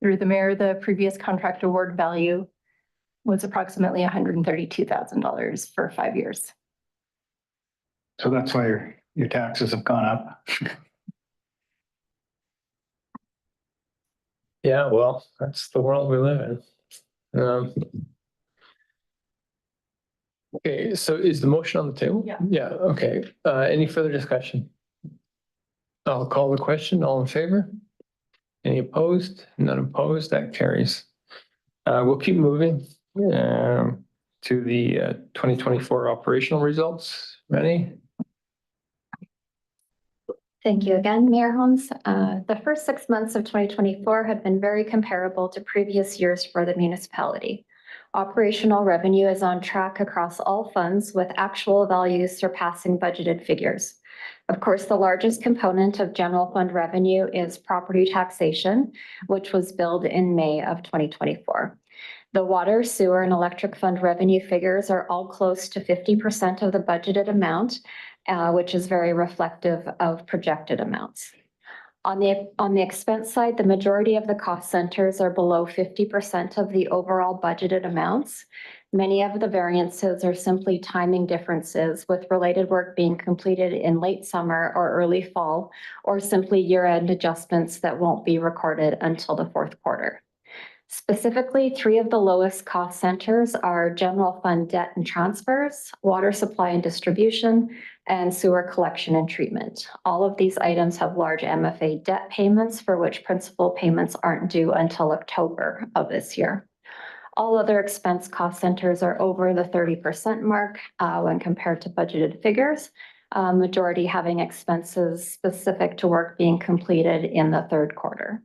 Through the mayor, the previous contract award value was approximately $132,000 for 5 years. So that's why your taxes have gone up. Yeah, well, that's the world we live in. Okay, so is the motion on the table? Yeah. Yeah, okay. Any further discussion? I'll call the question. All in favor? Any opposed? None opposed. That carries. We'll keep moving to the 2024 operational results. Rennie? Thank you again, Mayor Holmes. The first 6 months of 2024 have been very comparable to previous years for the municipality. Operational revenue is on track across all funds, with actual values surpassing budgeted figures. Of course, the largest component of general fund revenue is property taxation, which was billed in May of 2024. The water, sewer, and electric fund revenue figures are all close to 50% of the budgeted amount, which is very reflective of projected amounts. On the expense side, the majority of the cost centers are below 50% of the overall budgeted amounts. Many of the variances are simply timing differences, with related work being completed in late summer or early fall, or simply year-end adjustments that won't be recorded until the fourth quarter. Specifically, 3 of the lowest cost centers are general fund debt and transfers, water supply and distribution, and sewer collection and treatment. All of these items have large MFA debt payments for which principal payments aren't due until October of this year. All other expense cost centers are over the 30% mark when compared to budgeted figures, majority having expenses specific to work being completed in the third quarter.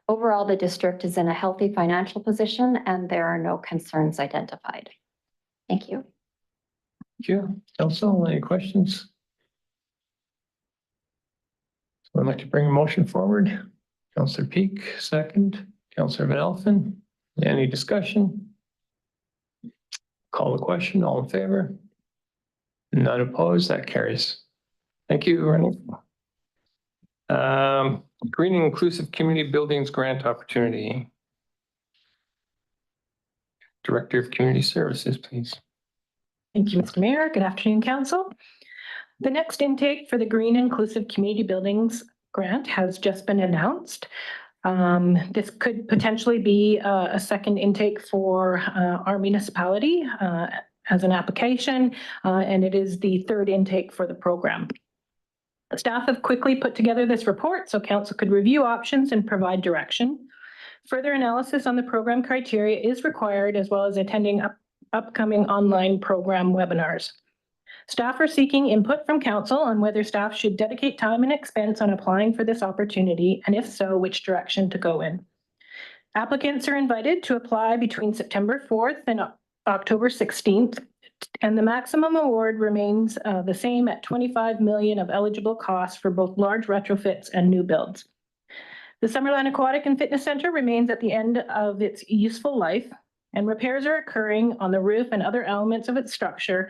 Overall, the district is in a healthy financial position and there are no concerns identified. Thank you. Thank you. Council, any questions? So I'd like to bring a motion forward. Councillor Peak, second. Councillor Van Elfen, any discussion? Call the question. All in favor? None opposed. That carries. Thank you, Rennie. Green and Inclusive Community Buildings Grant Opportunity. Director of Community Services, please. Thank you, Mr. Mayor. Good afternoon, Council. The next intake for the Green Inclusive Community Buildings Grant has just been announced. This could potentially be a second intake for our municipality as an application, and it is the third intake for the program. Staff have quickly put together this report so Council could review options and provide direction. Further analysis on the program criteria is required, as well as attending upcoming online program webinars. Staff are seeking input from Council on whether staff should dedicate time and expense on applying for this opportunity, and if so, which direction to go in. Applicants are invited to apply between September 4th and October 16th, and the maximum award remains the same at 25 million of eligible costs for both large retrofits and new builds. The Summerland Aquatic and Fitness Center remains at the end of its useful life, and repairs are occurring on the roof and other elements of its structure,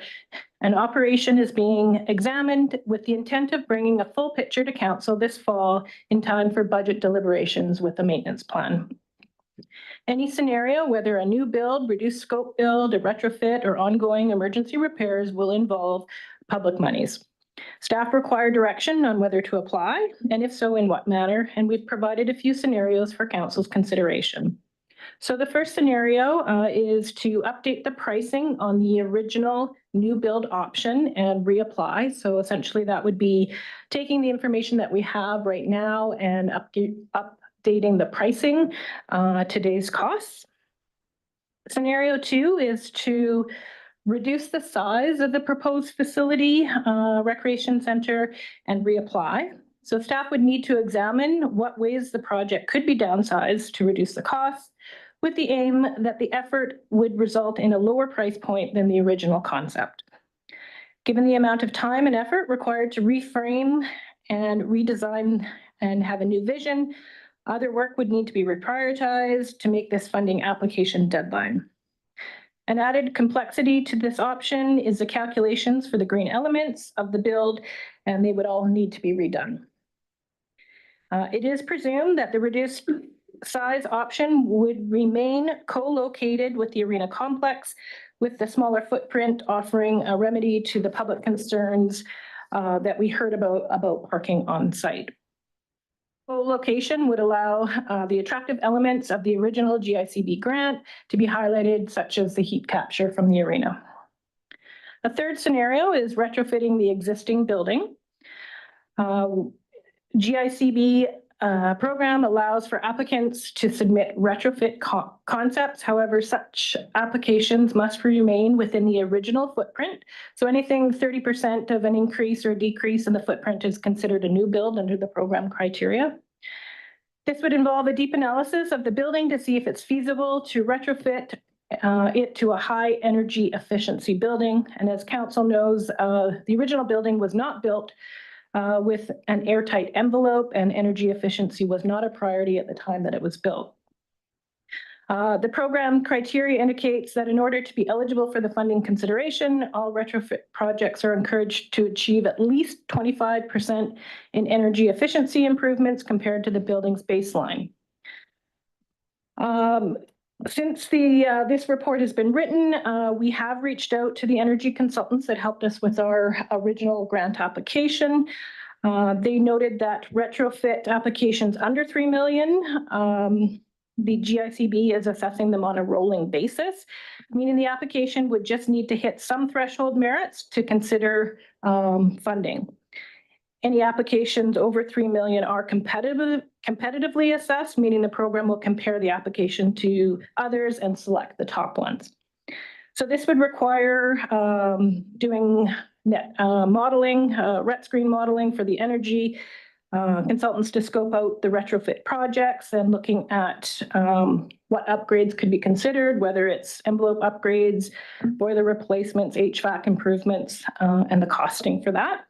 and operation is being examined with the intent of bringing a full picture to Council this fall in time for budget deliberations with the maintenance plan. Any scenario, whether a new build, reduced scope build, a retrofit, or ongoing emergency repairs, will involve public monies. Staff require direction on whether to apply, and if so, in what manner, and we've provided a few scenarios for Council's consideration. So the first scenario is to update the pricing on the original new build option and reapply. So essentially that would be taking the information that we have right now and updating the pricing today's costs. Scenario 2 is to reduce the size of the proposed facility, recreation center, and reapply. So staff would need to examine what ways the project could be downsized to reduce the costs, with the aim that the effort would result in a lower price point than the original concept. Given the amount of time and effort required to reframe and redesign and have a new vision, other work would need to be reprioritized to make this funding application deadline. An added complexity to this option is the calculations for the green elements of the build, and they would all need to be redone. It is presumed that the reduced size option would remain co-located with the arena complex, with the smaller footprint offering a remedy to the public concerns that we heard about parking on site. Co-location would allow the attractive elements of the original GICB grant to be highlighted, such as the heat capture from the arena. A third scenario is retrofitting the existing building. GICB program allows for applicants to submit retrofit concepts. However, such applications must remain within the original footprint. So anything 30% of an increase or decrease in the footprint is considered a new build under the program criteria. This would involve a deep analysis of the building to see if it's feasible to retrofit it to a high energy efficiency building. And as council knows, the original building was not built with an airtight envelope, and energy efficiency was not a priority at the time that it was built. The program criteria indicates that in order to be eligible for the funding consideration, all retrofit projects are encouraged to achieve at least 25% in energy efficiency improvements compared to the building's baseline. Since this report has been written, we have reached out to the energy consultants that helped us with our original grant application. They noted that retrofit applications under 3 million, the GICB is assessing them on a rolling basis, meaning the application would just need to hit some threshold merits to consider funding. Any applications over 3 million are competitively assessed, meaning the program will compare the application to others and select the top ones. So this would require doing net modeling, RET screen modeling for the energy consultants to scope out the retrofit projects and looking at what upgrades could be considered, whether it's envelope upgrades, boiler replacements, HVAC improvements, and the costing for that.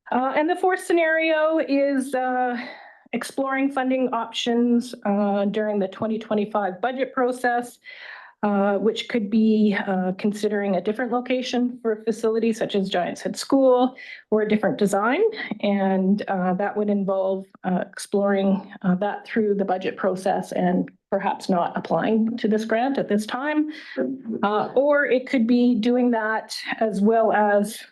And the fourth scenario is exploring funding options during the 2025 budget process, which could be considering a different location for a facility such as Giants Head School or a different design. And that would involve exploring that through the budget process and perhaps not applying to this grant at this time. Or it could be doing that as well as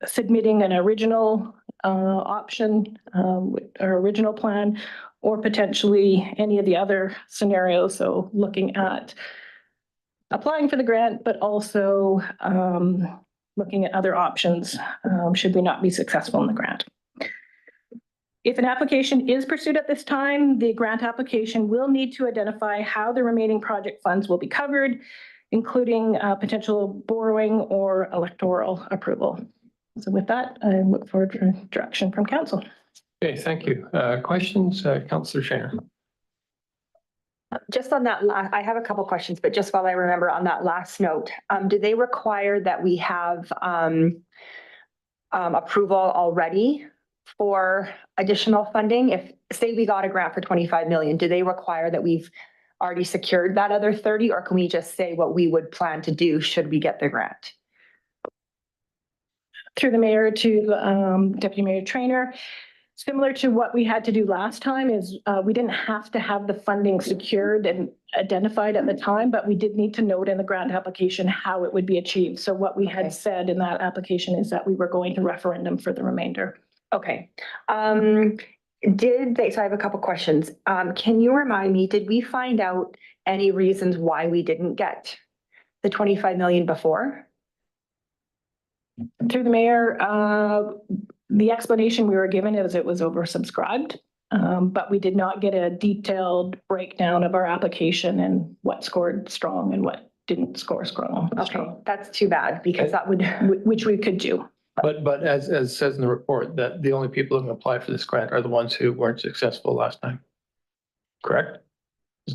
submitting an original option or original plan, or potentially any of the other scenarios. So looking at applying for the grant, but also looking at other options should we not be successful in the grant. If an application is pursued at this time, the grant application will need to identify how the remaining project funds will be covered, including potential borrowing or electoral approval. So with that, I look forward for direction from council. Okay, thank you. Questions, Councillor Shaner? Just on that last, I have a couple questions, but just while I remember on that last note, do they require that we have approval already for additional funding? If, say we got a grant for 25 million, do they require that we've already secured that other 30, or can we just say what we would plan to do should we get the grant? Through the mayor to Deputy Mayor Trainer, similar to what we had to do last time is we didn't have to have the funding secured and identified at the time, but we did need to note in the grant application how it would be achieved. So what we had said in that application is that we were going to referendum for the remainder. Okay. Did they, so I have a couple questions. Can you remind me, did we find out any reasons why we didn't get the 25 million before? Through the mayor, the explanation we were given is it was oversubscribed, but we did not get a detailed breakdown of our application and what scored strong and what didn't score strong. Okay, that's too bad because that would, which we could do. But as says in the report, that the only people who can apply for this grant are the ones who weren't successful last time. Correct?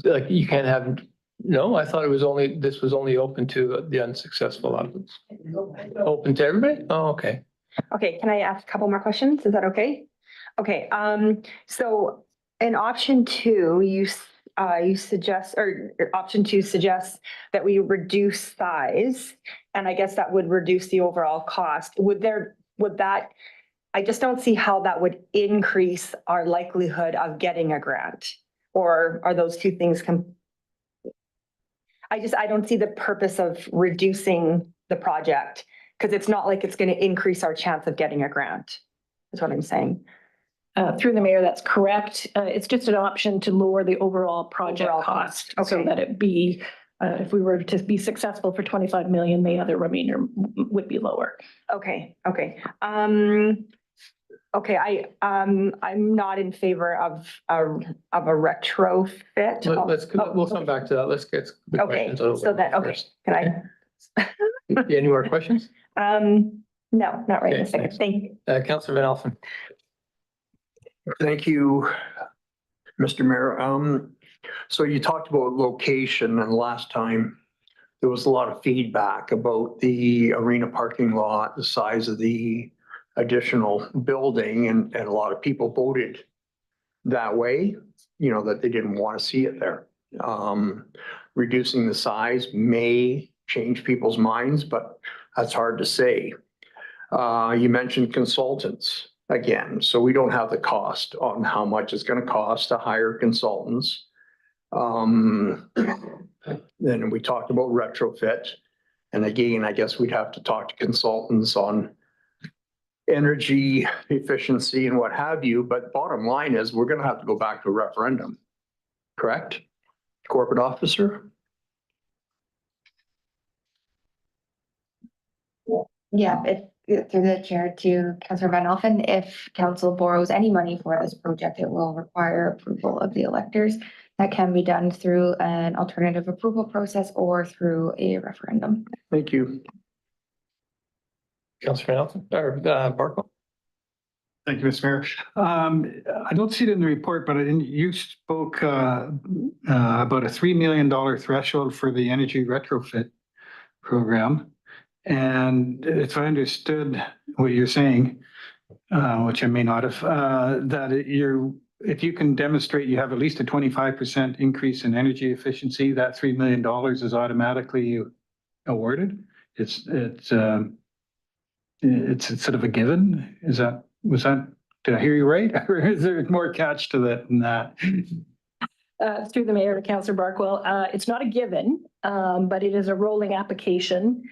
Like you can't have, no, I thought it was only, this was only open to the unsuccessful applicants. Open to everybody? Oh, okay. Okay, can I ask a couple more questions? Is that okay? Okay, so in option 2, you suggest, or option 2 suggests that we reduce size, and I guess that would reduce the overall cost. Would that, I just don't see how that would increase our likelihood of getting a grant, or are those two things I don't see the purpose of reducing the project because it's not like it's going to increase our chance of getting a grant, is what I'm saying. through the mayor, that's correct. It's just an option to lower the overall project Overall cost. cost, So okay. that it be, if we were to be successful for 25 million, the other remainder would be lower. Okay, okay. Okay, I'm not in favor of a retrofit. We'll come back to that. Let's get the Okay, questions out of the so way then, okay, first. can I? Any more questions? No, not right Okay, this second. thanks. Thank you. Councillor Van Alphen. Thank you, Mr. Mayor. So you talked about location, and last time there was a lot of feedback about the arena parking lot, the size of the additional building, and a lot of people voted that way, that they didn't want to see it there. Reducing the size may change people's minds, but that's hard to say. You mentioned consultants again, so we don't have the cost on how much it's going to cost to hire consultants. Then we talked about retrofit. And again, I guess we'd have to talk to consultants on energy efficiency and what have you. But bottom line is we're going to have to go back to a referendum, correct? Corporate officer? Yeah, through the chair to Councillor Van Alphen, if council borrows any money for this project, it will require approval of the electors. That can be done through an alternative approval process or through a referendum. Thank you. Councillor Van Alphen, or Barco? Thank you, Mr. Mayor. I don't see it in the report, but you spoke about a $3 million threshold for the energy retrofit program. And if I understood what you're saying, which I may not have, that if you can demonstrate you have at least a 25% increase in energy efficiency, that $3 million is automatically awarded. It's sort of a given. Did I hear you right? Or is there more catch to that than that? Through the mayor to Councillor Barkwell, it's not a given, but it is a rolling application.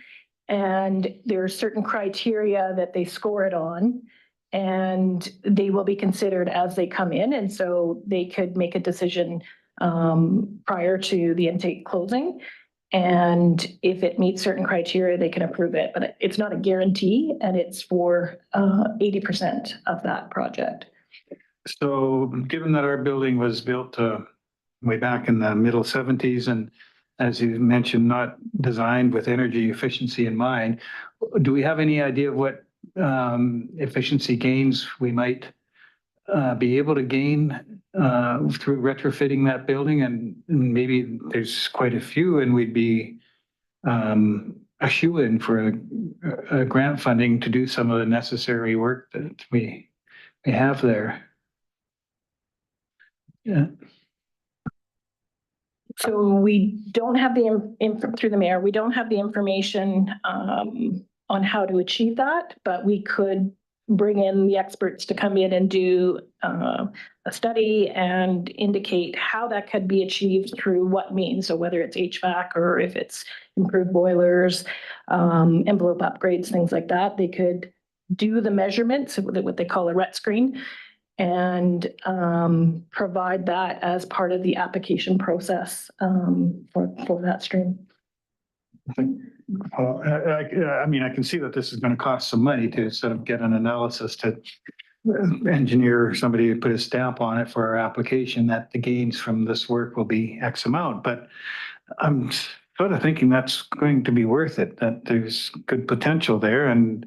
And there are certain criteria that they score it on, and they will be considered as they come in. And so they could make a decision prior to the intake closing. And if it meets certain criteria, they can approve it, but it's not a guarantee, and it's for 80% of that project. So given that our building was built way back in the middle 70s, and as you mentioned, not designed with energy efficiency in mind, do we have any idea of what efficiency gains we might be able to gain through retrofitting that building? And maybe there's quite a few, and we'd be a shoe-in for a grant funding to do some of the necessary work that we have there. Yeah. So we don't have through the mayor, we don't have the information on how to achieve that, but we could bring in the experts to come in and do a study and indicate how that could be achieved through what means. So whether it's HVAC or if it's improved boilers, envelope upgrades, things like that, they could do the measurements, what they call a RET screen, and provide that as part of the application process for that stream. I mean, I can see that this is going to cost some money to sort of get an analysis to engineer or somebody to put a stamp on it for our application that the gains from this work will be X amount. But I'm sort of thinking that's going to be worth it, that there's good potential there. And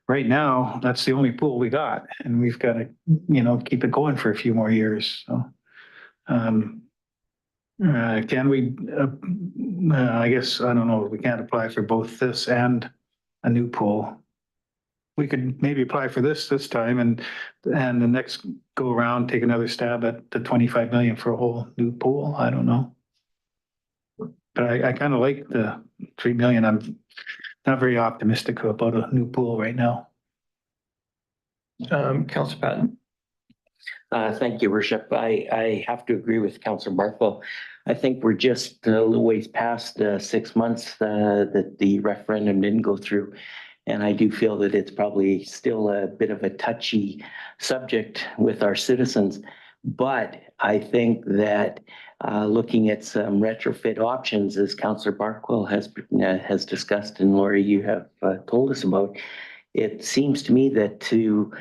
right now, that's the only pool we got, and we've got to, keep it going for a few more years. So, can we, I guess, I don't know, we can't apply for both this and a new pool. We could maybe apply for this time and the next go around, take another stab at the 25 million for a whole new pool. I don't know. But I kind of like the 3 million. I'm not very optimistic about a new pool right now. Councillor Patton. Thank you, Worship. I have to agree with Councillor Barkwell. I think we're just a little ways past 6 months that the referendum didn't go through. And I do feel that it's probably still a bit of a touchy subject with our citizens. But I think that looking at some retrofit options, as Councillor Barkwell has discussed, and Lori, you have told us about, it seems to me that to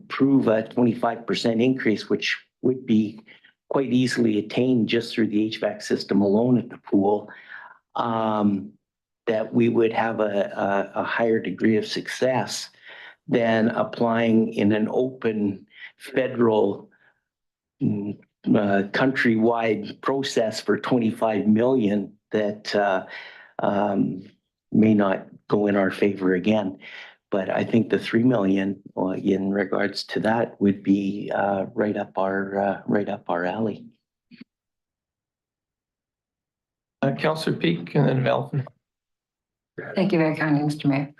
prove a 25% increase, which would be quite easily attained just through the HVAC system alone at the pool, that we would have a higher degree of success than applying in an open federal countrywide process for 25 million that may not go in our favor again. But I think the 3 million in regards to that would be right up our alley. Councillor Peak and then Melvin. Thank you very kindly, Mr. Mayor.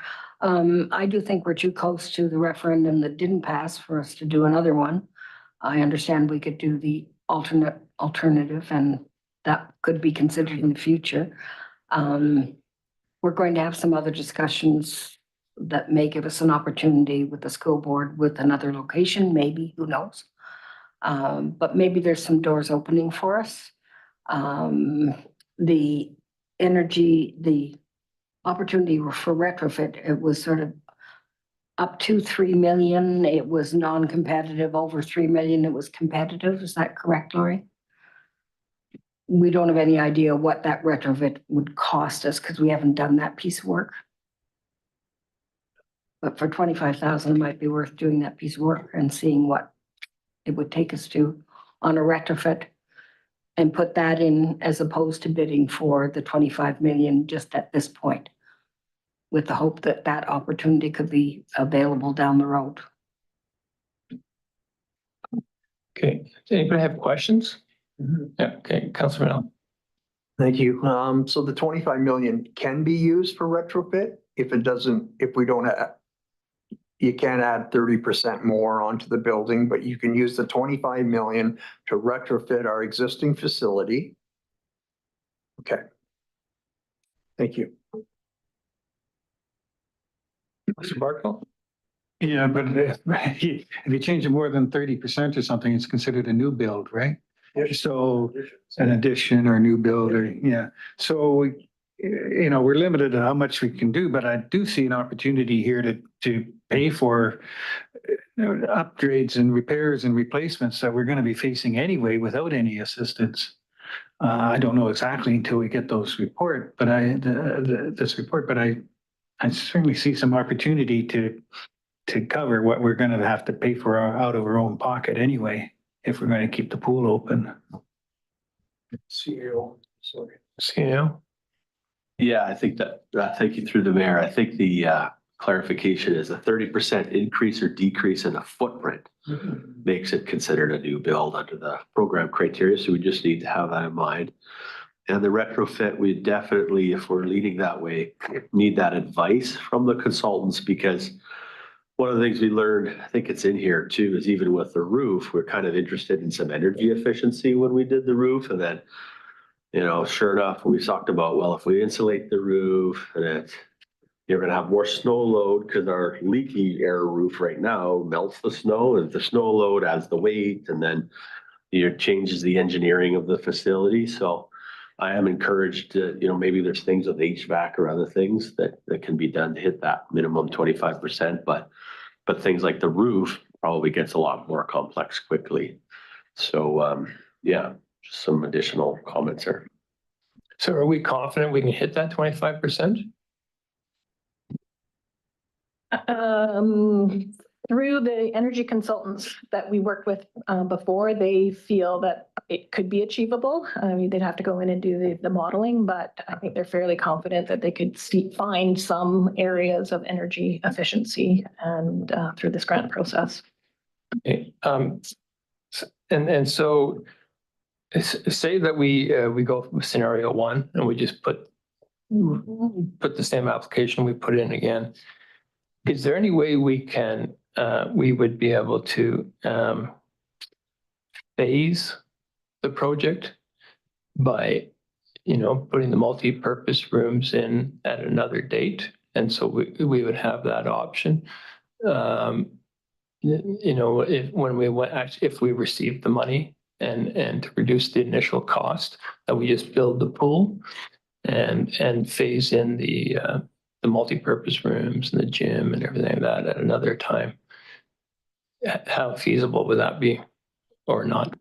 I do think we're too close to the referendum that didn't pass for us to do another one. I understand we could do the alternative, and that could be considered in the future. We're going to have some other discussions that may give us an opportunity with the school board with another location, maybe, who knows? But maybe there's some doors opening for us. The opportunity for retrofit, it was sort of up to 3 million. It was non-competitive. Over 3 million, it was competitive. Is that correct, Lori? We don't have any idea what that retrofit would cost us because we haven't done that piece of work. But for 25,000, it might be worth doing that piece of work and seeing what it would take us to on a retrofit and put that in as opposed to bidding for the 25 million just at this point, with the hope that that opportunity could be available down the road. Okay, does anybody have questions? Yeah, okay, Councillor Mel. Thank you. So the 25 million can be used for retrofit if it doesn't, if we don't have, you can't add 30% more onto the building, but you can use the 25 million to retrofit our existing facility. Okay. Thank you. Mr. Barco? Yeah, but if you change it more than 30% or something, it's considered a new build, right? So an addition or new build or, yeah. So, we're limited to how much we can do, but I do see an opportunity here to pay for upgrades and repairs and replacements that we're going to be facing anyway without any assistance. I don't know exactly until we get those report, but this report, but I certainly see some opportunity to cover what we're going to have to pay for out of our own pocket anyway, if we're going to keep the pool open. CEO, sorry. CEO? Yeah, I think that, thank you through the mayor. I think the clarification is a 30% increase or decrease in the footprint makes it considered a new build under the program criteria. So we just need to have that in mind. And the retrofit, we definitely, if we're leading that way, need that advice from the consultants, because one of the things we learned, I think it's in here too, is even with the roof, we're kind of interested in some energy efficiency when we did the roof. And then, sure enough, we talked about, well, if we insulate the roof, and you're going to have more snow load because our leaky air roof right now melts the snow, and the snow load adds the weight, and then it changes the engineering of the facility. So I am encouraged to, maybe there's things with HVAC or other things that can be done to hit that minimum 25%, but things like the roof probably gets a lot more complex quickly. So, yeah, just some additional comments there. So are we confident we can hit that 25%? Through the energy consultants that we worked with before, they feel that it could be achievable. I mean, they'd have to go in and do the modeling, but I think they're fairly confident that they could find some areas of energy efficiency and through this grant process. Okay. And so say that we go with scenario one and we just put the same application we put in again. Is there any way we would be able to phase the project by, putting the multi-purpose rooms in at another date And so we would have that option. You know, if we received the money and to reduce the initial cost, that we just build the pool and phase in the multipurpose rooms and the gym and everything like that at another time. How feasible would that be or not?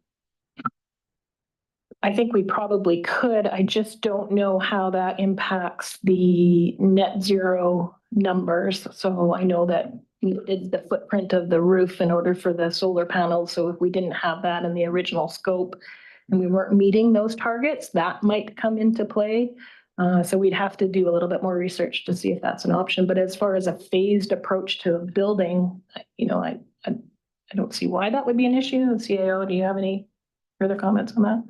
I think we probably could. I just don't know how that impacts the net zero numbers. So I know that we did the footprint of the roof in order for the solar panels. So if we didn't have that in the original scope and we weren't meeting those targets, that might come into play. So we'd have to do a little bit more research to see if that's an option. But as far as a phased approach to a building, you know, I don't see why that would be an issue. The CAO, do you have any further comments on that?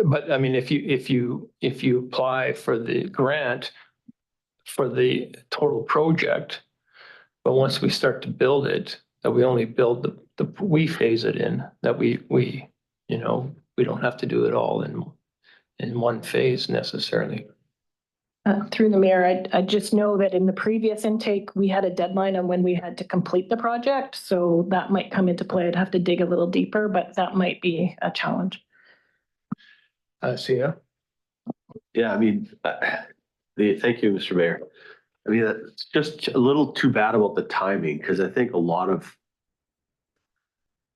But I mean, if you apply for the grant for the total project, but once we start to build it, that we only build we phase it in, that we you know, we don't have to do it all in one phase necessarily. Through the mayor, I just know that in the previous intake, we had a deadline on when we had to complete the project. So that might come into play. I'd have to dig a little deeper, but that might be a challenge. Sia? Yeah, I mean, thank you, Mr. Mayor. I mean, it's just a little too bad about the timing, because I think a lot of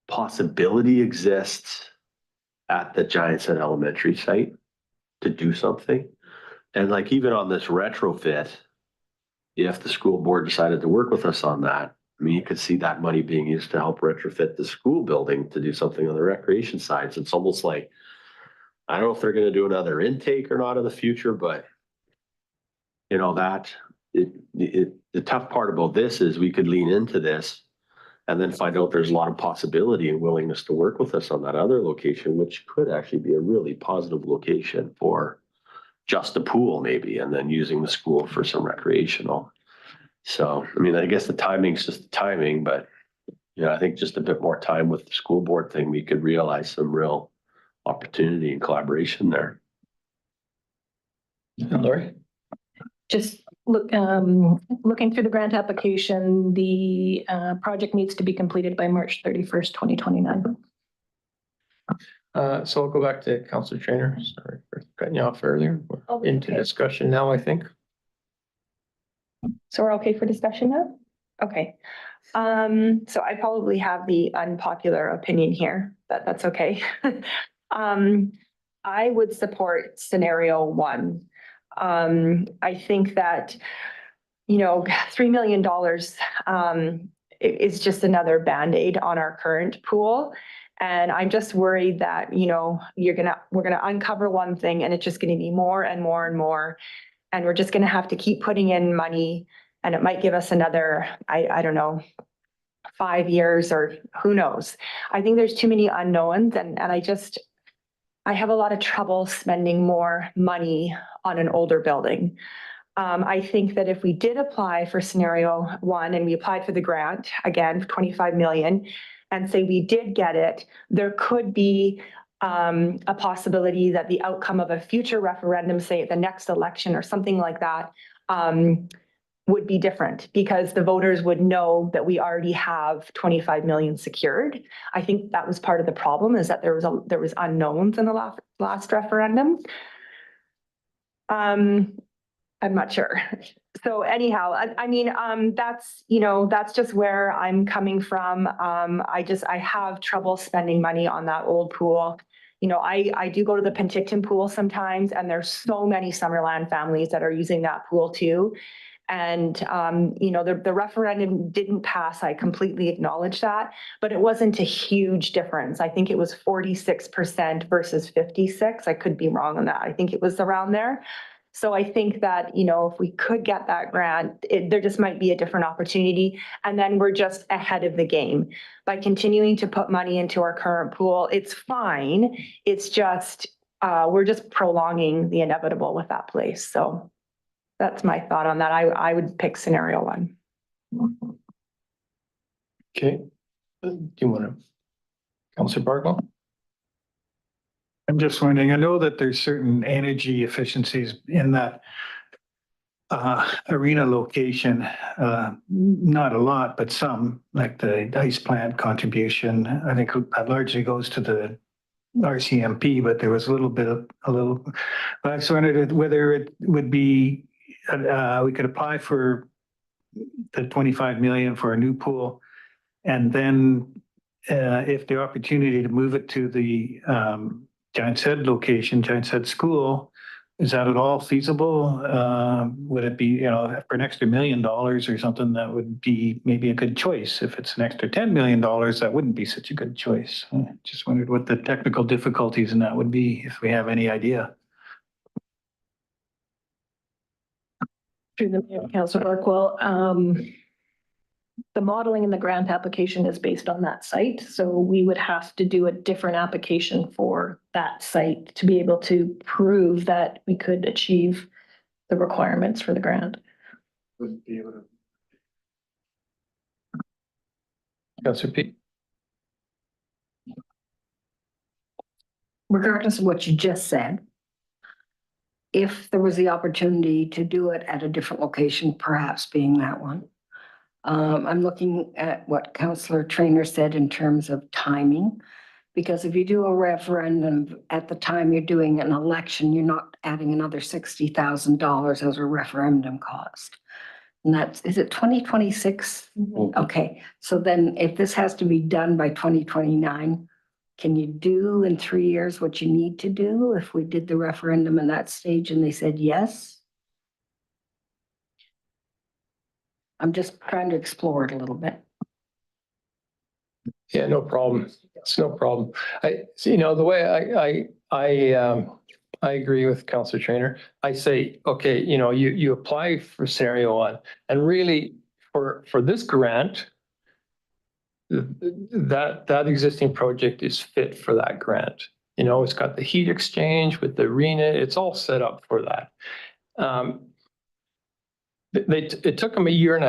possibility exists at the Giants Head Elementary site to do something. And like even on this retrofit, if the school board decided to work with us on that, I mean, you could see that money being used to help retrofit the school building to do something on the recreation side. So it's almost like, I don't know if they're going to do another intake or not in the future, but you know, the tough part about this is we could lean into this and then find out there's a lot of possibility and willingness to work with us on that other location, which could actually be a really positive location for just a pool maybe, and then using the school for some recreational. So, I mean, I guess the timing's just the timing, but you know, I think just a bit more time with the school board thing, we could realize some real opportunity and collaboration there. Lori? Just looking through the grant application, the project needs to be completed by March 31st, 2029. So I'll go back to Councillor Trainer. Sorry for cutting you off earlier. We're into discussion now, I think. So we're okay for discussion now? Okay. So I probably have the unpopular opinion here, but that's okay. I would support scenario one. I think that, you know, $3 million is just another Band-Aid on our current pool. And I'm just worried that, you know, we're gonna uncover one thing and it's just gonna be more and more and more. And we're just gonna have to keep putting in money, and it might give us another, I don't know, 5 years or who knows. I think there's too many unknowns, and I have a lot of trouble spending more money on an older building. I think that if we did apply for scenario one and we applied for the grant, again, for 25 million, and say we did get it, there could be a possibility that the outcome of a future referendum, say at the next election or something like that, would be different, because the voters would know that we already have 25 million secured. I think that was part of the problem, is that there was unknowns in the last referendum. I'm not sure. So anyhow, I mean, that's, you know, that's just where I'm coming from. I have trouble spending money on that old pool. You know, I do go to the Penticton pool sometimes, and there's so many Summerland families that are using that pool too. And, you know, the referendum didn't pass. I completely acknowledge that, but it wasn't a huge difference. I think it was 46% versus 56. I could be wrong on that. I think it was around there. So I think that, you know, if we could get that grant, there just might be a different opportunity. And then we're just ahead of the game. By continuing to put money into our current pool, it's fine. It's just, we're just prolonging the inevitable with that place. So that's my thought on that. I would pick scenario one. Okay. Do you want to, Councillor Barwell? I'm just wondering, I know that there's certain energy efficiencies in that arena location, not a lot, but some, like the ice plant contribution, I think that largely goes to the RCMP, but there was a little, but I just wondered whether it would be, we could apply for the 25 million for a new pool. And then if the opportunity to move it to the Giants Head location, Giants Head School, is that at all feasible? Would it be, for an extra $1 million or something, that would be maybe a good choice? If it's an extra $10 million, that wouldn't be such a good choice. Just wondered what the technical difficulties in that would be, if we have any idea. Through the mayor, Councilor Barkwell, the modeling in the grant application is based on that site. So we would have to do a different application for that site to be able to prove that we could achieve the requirements for the grant. Wouldn't be able to. Councillor Peak. Regardless of what you just said, if there was the opportunity to do it at a different location, perhaps being that one. I'm looking at what Councillor Trainer said in terms of timing, because if you do a referendum at the time you're doing an election, you're not adding another $60,000 as a referendum cost. And that's, is it 2026? Okay, so then if this has to be done by 2029, can you do in 3 years what you need to do if we did the referendum in that stage and they said yes? I'm just trying to explore it a little bit. Yeah, no problem. It's no problem. The way I agree with Councillor Trainer. I say, okay, you apply for scenario one, and really for this grant, that existing project is fit for that grant. It's got the heat exchange with the arena. It's all set up for that. It took them 1.5 years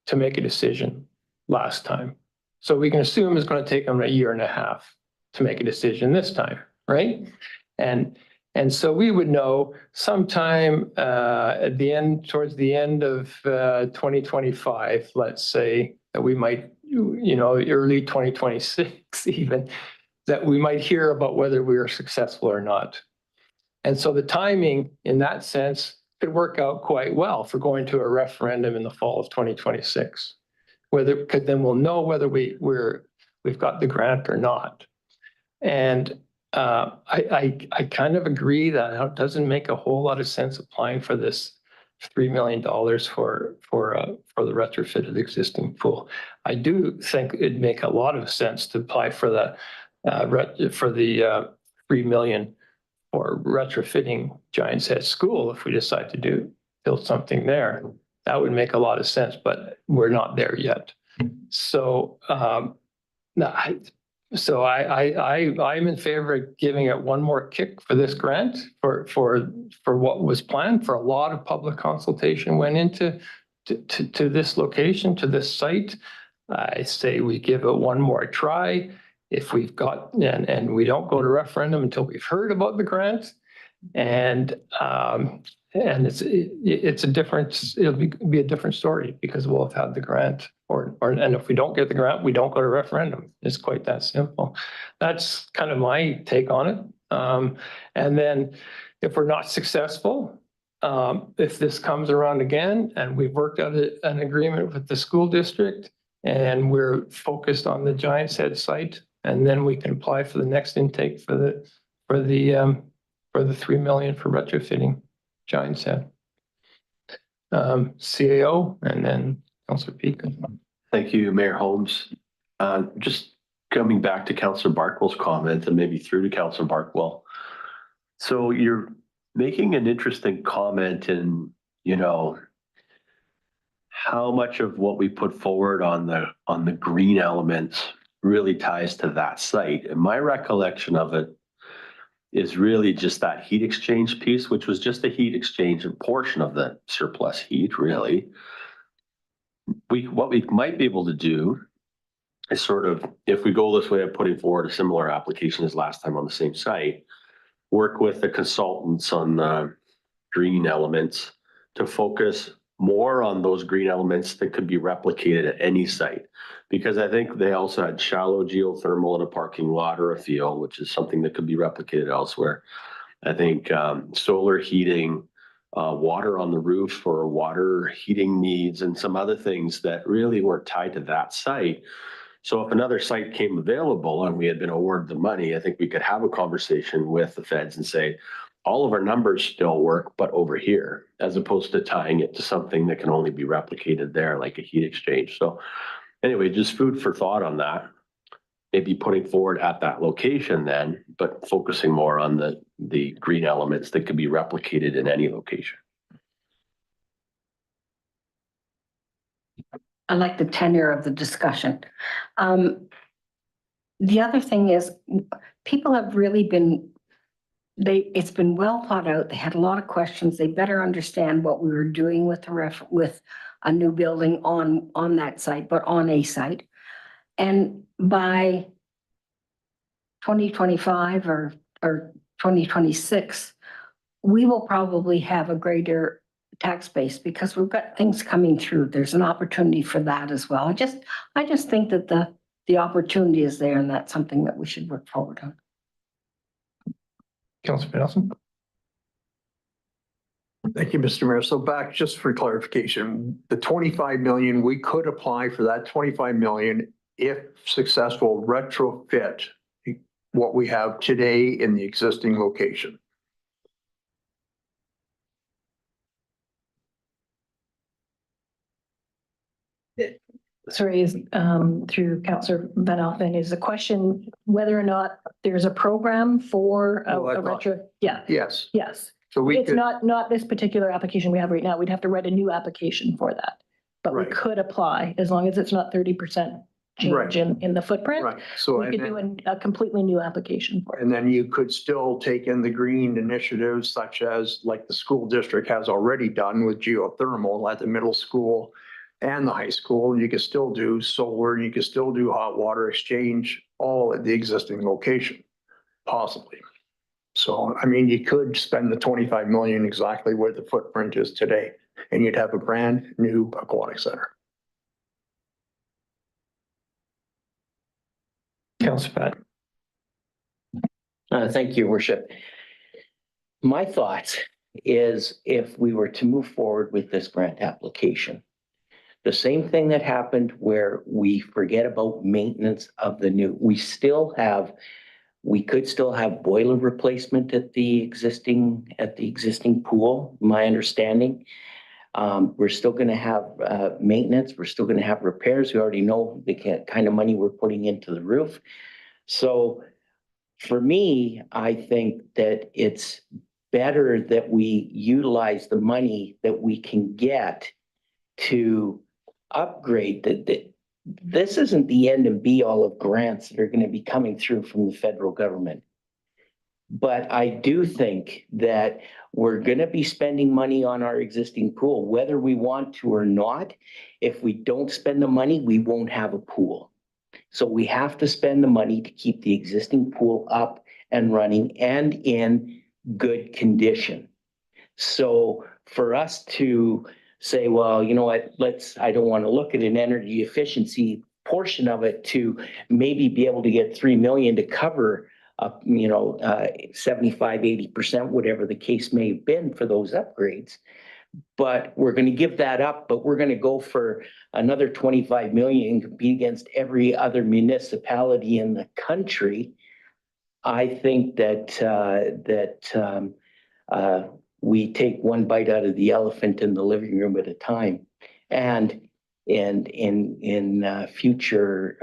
to make a decision last time. So we can assume it's going to take them 1.5 years to make a decision this time, right? And so we would know sometime towards the end of 2025, let's say, that we might, early 2026 even, that we might hear about whether we are successful or not. And so the timing in that sense could work out quite well for going to a referendum in the fall of 2026. Because then we'll know whether we've got the grant or not. And I kind of agree that it doesn't make a whole lot of sense applying for this $3 million for the retrofit of the existing pool. I do think it'd make a lot of sense to apply for the $3 million for retrofitting Giants Head School if we decide to build something there. That would make a lot of sense, but we're not there yet. So I'm in favor of giving it one more kick for this grant for what was planned. For a lot of public consultation went into this location, to this site. I say we give it one more try. If we've got, and we don't go to referendum until we've heard about the grant, and it's a different, it'll be a different story because we'll have had the grant, and if we don't get the grant, we don't go to referendum. It's quite that simple. That's kind of my take on it. And then if we're not successful, if this comes around again and we've worked out an agreement with the school district and we're focused on the Giants Head site, and then we can apply for the next intake for the $3 million for retrofitting Giants Head. CAO and then Councillor Peak. Thank you, Mayor Holmes. Just coming back to Councillor Barkwell's comment and maybe through to Councillor Barkwell. So you're making an interesting comment in, how much of what we put forward on the green elements really ties to that site. And my recollection of it is really just that heat exchange piece, which was just a heat exchange and portion of the surplus heat, really. What we might be able to do sort of, if we go this way of putting forward a similar application as last time on the same site, work with the consultants on the green elements to focus more on those green elements that could be replicated at any site. Because I think they also had shallow geothermal in a parking lot or a field, which is something that could be replicated elsewhere. I think solar heating, water on the roof for water heating needs, and some other things that really were tied to that site. So if another site came available and we had been awarded the money, I think we could have a conversation with the feds and say, all of our numbers still work, but over here, as opposed to tying it to something that can only be replicated there, like a heat exchange. So anyway, just food for thought on that. Maybe putting forward at that location then, but focusing more on the green elements that could be replicated in any location. I like the tenor of the discussion. The other thing is, people have really been, it's been well thought out. They had a lot of questions. They better understand what we were doing with with a new building on that site, but on a site. And by 2025 or 2026, we will probably have a greater tax base because we've got things coming through. There's an opportunity for that as well. I just think that the opportunity is there, and that's something that we should work forward on. Councillor Nelson? Thank you, Mr. Mayor. So back, just for clarification, the 25 million, we could apply for that 25 million if successful, retrofit what we have today in the existing location. Sorry, through Councillor Van Alphen, is the question whether or not there's a program for a retro? Yeah, Yes. yes. So we It's could, not this particular application we have right now. We'd have to write a new application for that. But we Right. could apply as long as it's not 30% Right. change in the footprint. right. So We could do a completely new application for it. and then you could still take in the green initiatives such as like the school district has already done with geothermal at the middle school and the high school. You could still do solar, you could still do hot water exchange, all at the existing location, possibly. So, I mean, you could spend the 25 million exactly where the footprint is today, and you'd have a brand new aquatic center. Councillor Pat? Thank you, Worship. My thoughts is if we were to move forward with this grant application, the same thing that happened where we forget about maintenance of the new, we could still have boiler replacement at the existing pool, my understanding. We're still going to have maintenance. We're still going to have repairs. We already know the kind of money we're putting into the roof. So for me, I think that it's better that we utilize the money that we can get to upgrade this isn't the end and be all of grants that are going to be coming through from the federal government. But I do think that we're going to be spending money on our existing pool, whether we want to or not. If we don't spend the money, we won't have a pool. So we have to spend the money to keep the existing pool up and running and in good condition. So for us to say, well, you know what, I don't want to look at an energy efficiency portion of it to maybe be able to get 3 million to cover 75, 80%, whatever the case may have been for those upgrades. But we're going to give that up, but we're going to go for another 25 million and compete against every other municipality in the country. I think that we take one bite out of the elephant in the living room at a time. And in future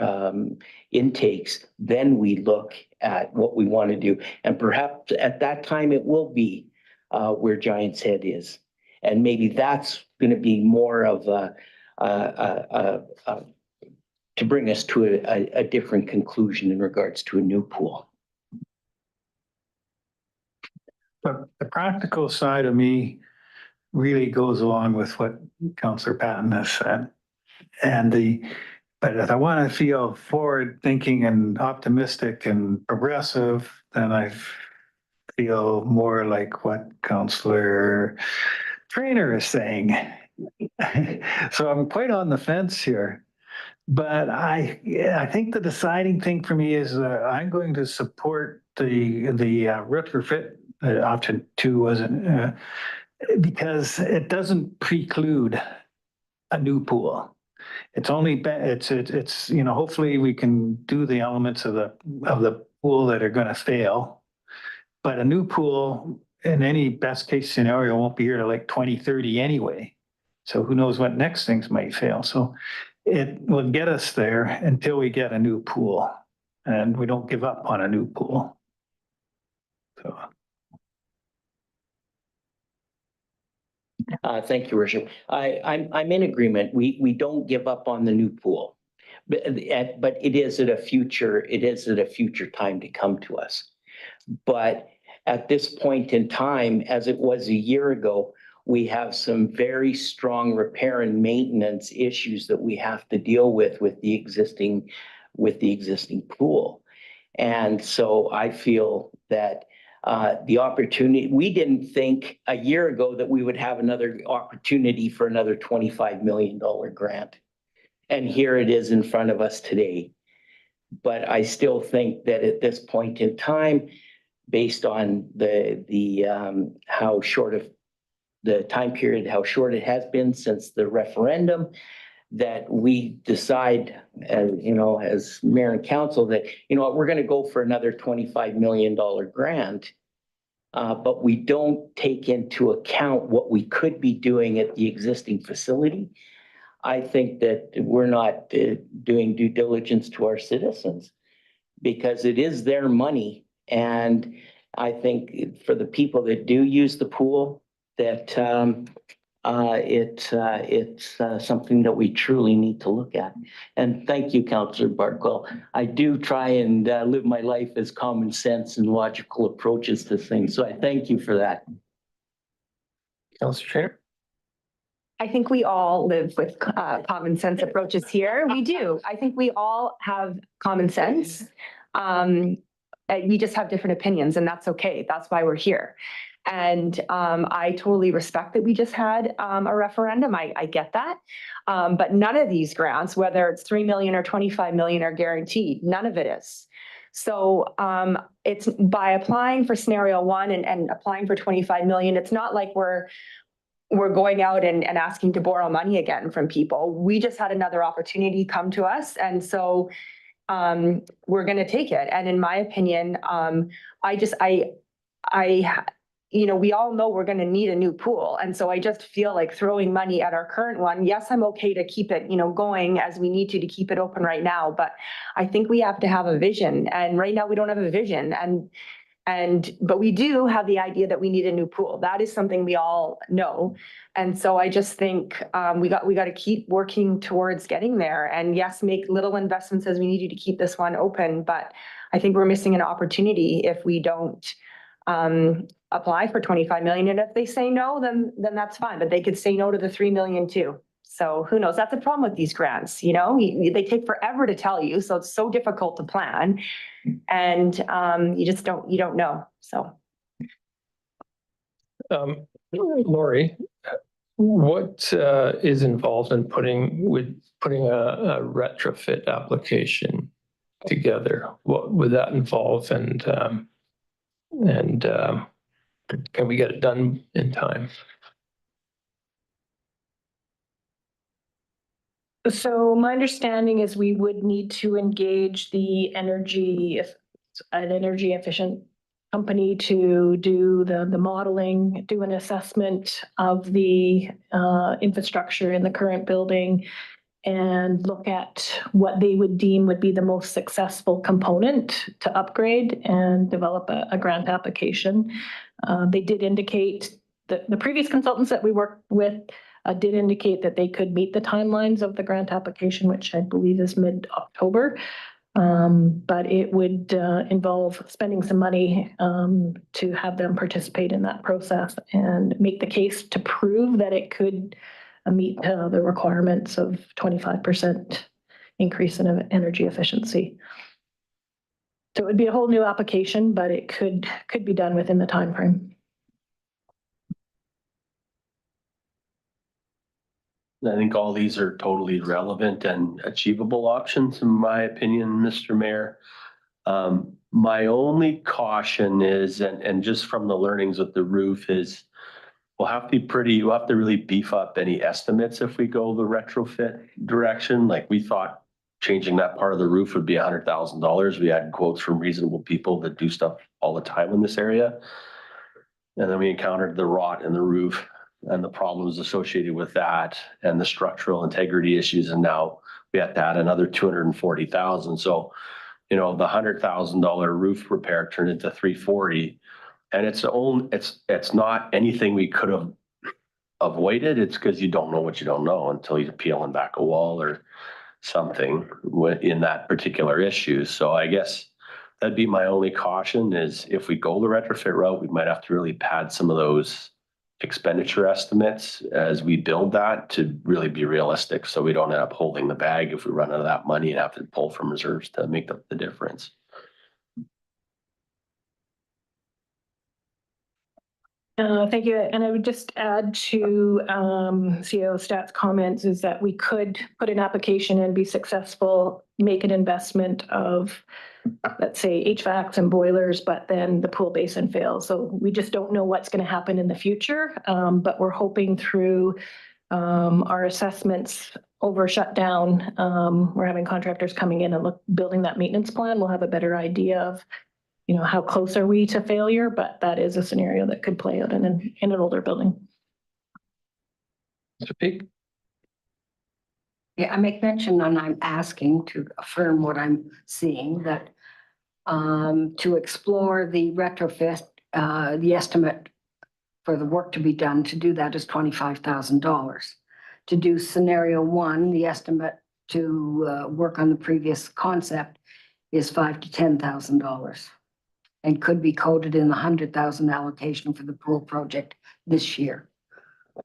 intakes, then we look at what we want to do. And perhaps at that time, it will be where Giant's Head is. And maybe that's going to be more of to bring us to a different conclusion in regards to a new pool. But the practical side of me really goes along with what Councillor Patton has said. And But if I want to feel forward thinking and optimistic and progressive, then I feel more like what Councillor Trainer is saying. So I'm quite on the fence here. But I think the deciding thing for me is I'm going to support the retrofit, option 2 wasn't, because it doesn't preclude a new pool. It's only, it's, you know, hopefully we can do the elements of the pool that are gonna fail. But a new pool in any best case scenario won't be here to like 2030 anyway. So who knows what next things might fail. So it will get us there until we get a new pool, and we don't give up on a new pool. So. Thank you, Worship. I'm in agreement. We don't give up on the new pool. But it is at a future time to come to us. But at this point in time, as it was a year ago, we have some very strong repair and maintenance issues that we have to deal with the existing pool. And so I feel that the opportunity, we didn't think a year ago that we would have another opportunity for another $25 million grant. And here it is in front of us today. But I still think that at this point in time, based on how short of the time period, how short it has been since the referendum, that we decide, as you know, as mayor and council, that, you know what, we're going to go for another $25 million grant, but we don't take into account what we could be doing at the existing facility. I think that we're not doing due diligence to our citizens, because it is their money. And I think for the people that do use the pool, that it's something that we truly need to look at. And thank you, Councillor Barkwell. I do try and live my life as common sense and logical approaches to things. So I thank you for that. Councillor Trainer? I think we all live with common sense approaches here. We do. I think we all have common sense. We just have different opinions, and that's okay. That's why we're here. And I totally respect that we just had a referendum. I get that. But none of these grants, whether it's 3 million or 25 million, are guaranteed. None of it is. So it's by applying for scenario 1 and applying for 25 million, it's not like we're going out and asking to borrow money again from people. We just had another opportunity come to us. And so we're going to take it. And in my opinion, you know, we all know we're going to need a new pool. And so I just feel like throwing money at our current one. Yes, I'm okay to keep it, you know, going as we need to keep it open right now. But I think we have to have a vision. And right now we don't have a vision. But we do have the idea that we need a new pool. That is something we all know. And so I just think we got to keep working towards getting there. And yes, make little investments as we need to keep this one open. But I think we're missing an opportunity if we don't apply for 25 million. And if they say no, then that's fine. But they could say no to the 3 million too. So who knows? That's the problem with these grants. You know, they take forever to tell you. So it's so difficult to plan. And you don't know. So. Lori, what is involved in putting a retrofit application together? What would that involve, and can we get it done in time? So my understanding is we would need to engage an energy efficient company to do the modeling, do an assessment of the infrastructure in the current building, and look at what they would deem would be the most successful component to upgrade and develop a grant application. They did indicate that the previous consultants that we worked with did indicate that they could meet the timelines of the grant application, which I believe is mid-October. But it would involve spending some money to have them participate in that process and make the case to prove that it could meet the requirements of 25% increase in energy efficiency. So it would be a whole new application, but it could be done within the timeframe. I think all these are totally relevant and achievable options, in my opinion, Mr. Mayor. My only caution is, and just from the learnings with the roof is, we'll have to really beef up any estimates if we go the retrofit direction. Like we thought changing that part of the roof would be $100,000. We had quotes from reasonable people that do stuff all the time in this area. And then we encountered the rot in the roof and the problems associated with that and the structural integrity issues. And now we have to add another 240,000. So, the $100,000 roof repair turned into 340. And it's not anything we could have avoided. It's because you don't know what you don't know until you're peeling back a wall or something in that particular issue. So I guess that'd be my only caution is if we go the retrofit route, we might have to really pad some of those expenditure estimates as we build that to really be realistic. So we don't end up holding the bag if we run out of that money and have to pull from reserves to make up the difference. Thank you. And I would just add to CEO Stat's comments is that we could put an application and be successful, make an investment of, let's say, HVACs and boilers, but then the pool basin fails. So we just don't know what's going to happen in the future. But we're hoping through our assessments over shutdown, we're having contractors coming in and building that maintenance plan. We'll have a better idea of how close are we to failure, but that is a scenario that could play out in an older building. Mr. Peak? Yeah, I make mention and I'm asking to affirm what I'm seeing, that to explore the retrofit, the estimate for the work to be done to do that is $25,000. To do scenario one, the estimate to work on the previous concept is $5,000 to $10,000. And could be coded in the 100,000 allocation for the pool project this year.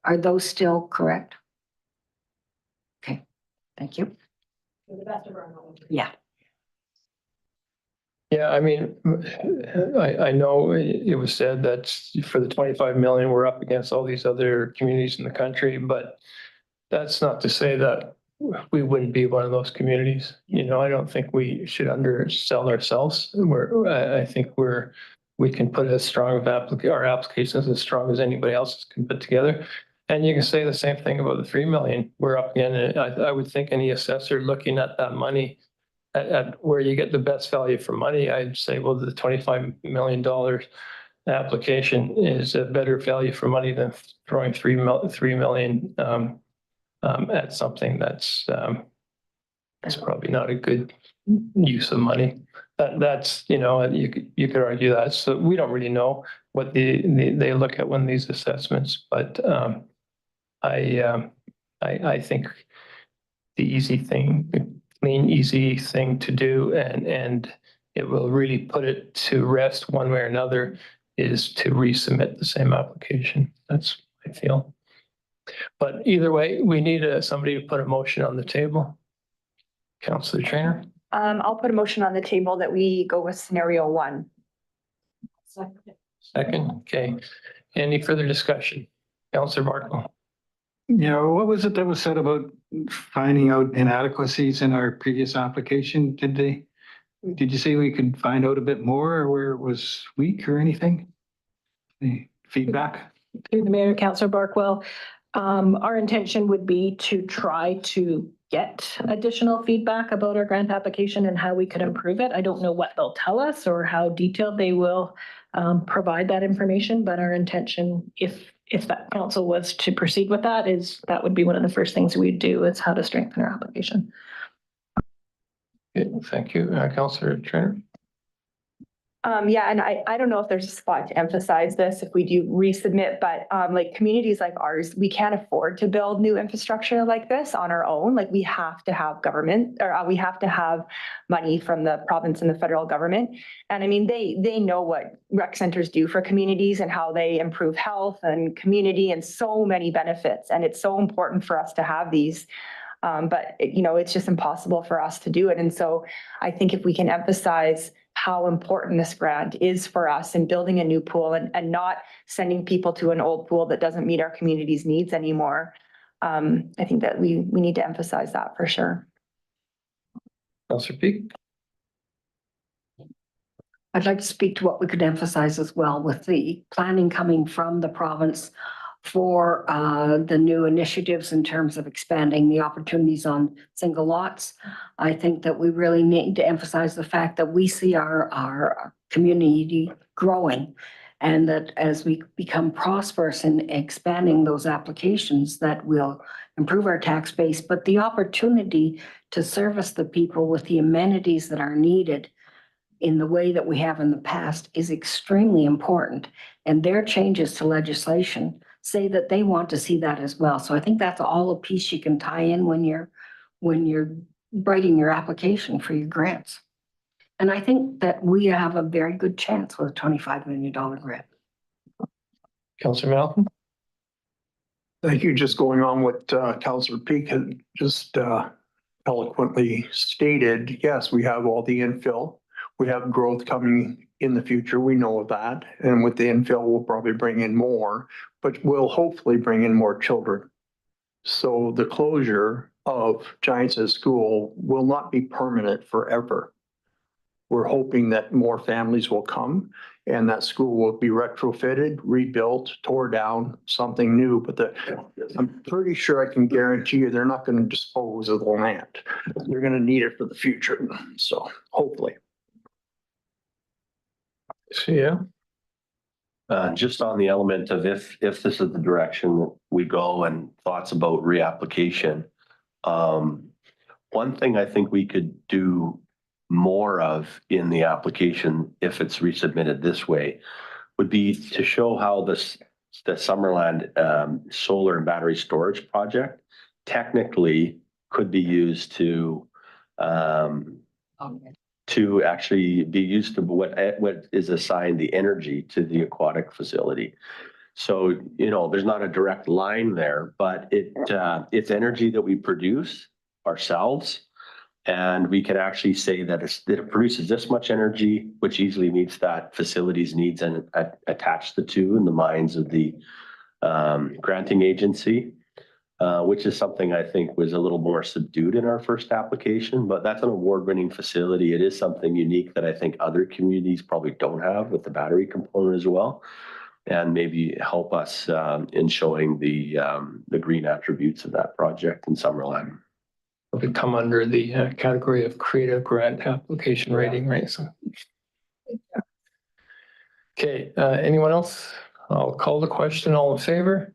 Are those still correct? Okay, thank you. To the best of our knowledge. Yeah. Yeah, I mean, I know it was said that for the 25 million, we're up against all these other communities in the country, but that's not to say that we wouldn't be one of those communities. I don't think we should undersell ourselves. I think we can put as strong of our applications as strong as anybody else can put together. And you can say the same thing about the 3 million. We're up again. I would think any assessor looking at that money at where you get the best value for money, I'd say, well, the $25 million application is a better value for money than throwing 3 million at something that's probably not a good use of money. That's you could argue that. So we don't really know what they look at when these assessments, but I think the easy thing to do, and it will really put it to rest one way or another, is to resubmit the same application. That's what I feel. But either way, we need somebody to put a motion on the table. Councillor Trainer? I'll put a motion on the table that we go with scenario one. Second, okay. Any further discussion? Councillor Barco? What was it that was said about finding out inadequacies in our previous application? Did you say we could find out a bit more, or where it was weak or anything? The feedback? Through the Mayor, Councillor Barkwell, our intention would be to try to get additional feedback about our grant application and how we could improve it. I don't know what they'll tell us or how detailed they will provide that information, but our intention, if that council was to proceed with that, that would be one of the first things we'd do, is how to strengthen our application. Okay, thank you. Councillor Trainer? Yeah, and I don't know if there's a spot to emphasize this if we do resubmit, but like communities like ours, we can't afford to build new infrastructure like this on our own. Like we have to have government, or we have to have money from the province and the federal government. And I mean, they know what rec centers do for communities and how they improve health and community and so many benefits. And it's so important for us to have these But it's just impossible for us to do it. And so I think if we can emphasize how important this grant is for us in building a new pool and not sending people to an old pool that doesn't meet our community's needs anymore. I think that we need to emphasize that for sure. Councillor Peak. I'd like to speak to what we could emphasize as well with the planning coming from the province for the new initiatives in terms of expanding the opportunities on single lots. I think that we really need to emphasize the fact that we see our community growing, and that as we become prosperous in expanding those applications, that will improve our tax base, but the opportunity to service the people with the amenities that are needed in the way that we have in the past is extremely important. And their changes to legislation say that they want to see that as well. So I think that's all a piece you can tie in when you're writing your application for your grants. And I think that we have a very good chance with a $25 million grant. Councillor Malcolm. Thank you. Just going on what Councillor Peak had just eloquently stated. Yes, we have all the infill. We have growth coming in the future. We know of that. And with the infill, we'll probably bring in more, but we'll hopefully bring in more children. So the closure of Giants School will not be permanent forever. We're hoping that more families will come and that school will be retrofitted, rebuilt, tore down, something new. But I'm pretty sure I can guarantee you they're not going to dispose of the land. They're going to need it for the future. So hopefully. So, yeah. Just on the element of if this is the direction that we go and thoughts about reapplication. One thing I think we could do more of in the application, if it's resubmitted this way, would be to show how the Summerland solar and battery storage project technically could be used to actually be used to what is assigned the energy to the aquatic facility. So, there's not a direct line there, but it's energy that we produce ourselves. And we can actually say that it produces this much energy, which easily meets that facility's needs, and attach the two in the minds of the granting agency, which is something I think was a little more subdued in our first application, but that's an award-winning facility. It is something unique that I think other communities probably don't have with the battery component as well, and maybe help us in showing the green attributes of that project in Summerland. It would come under the category of creative grant application rating, right? So. Okay, anyone else? I'll call the question. All in favor?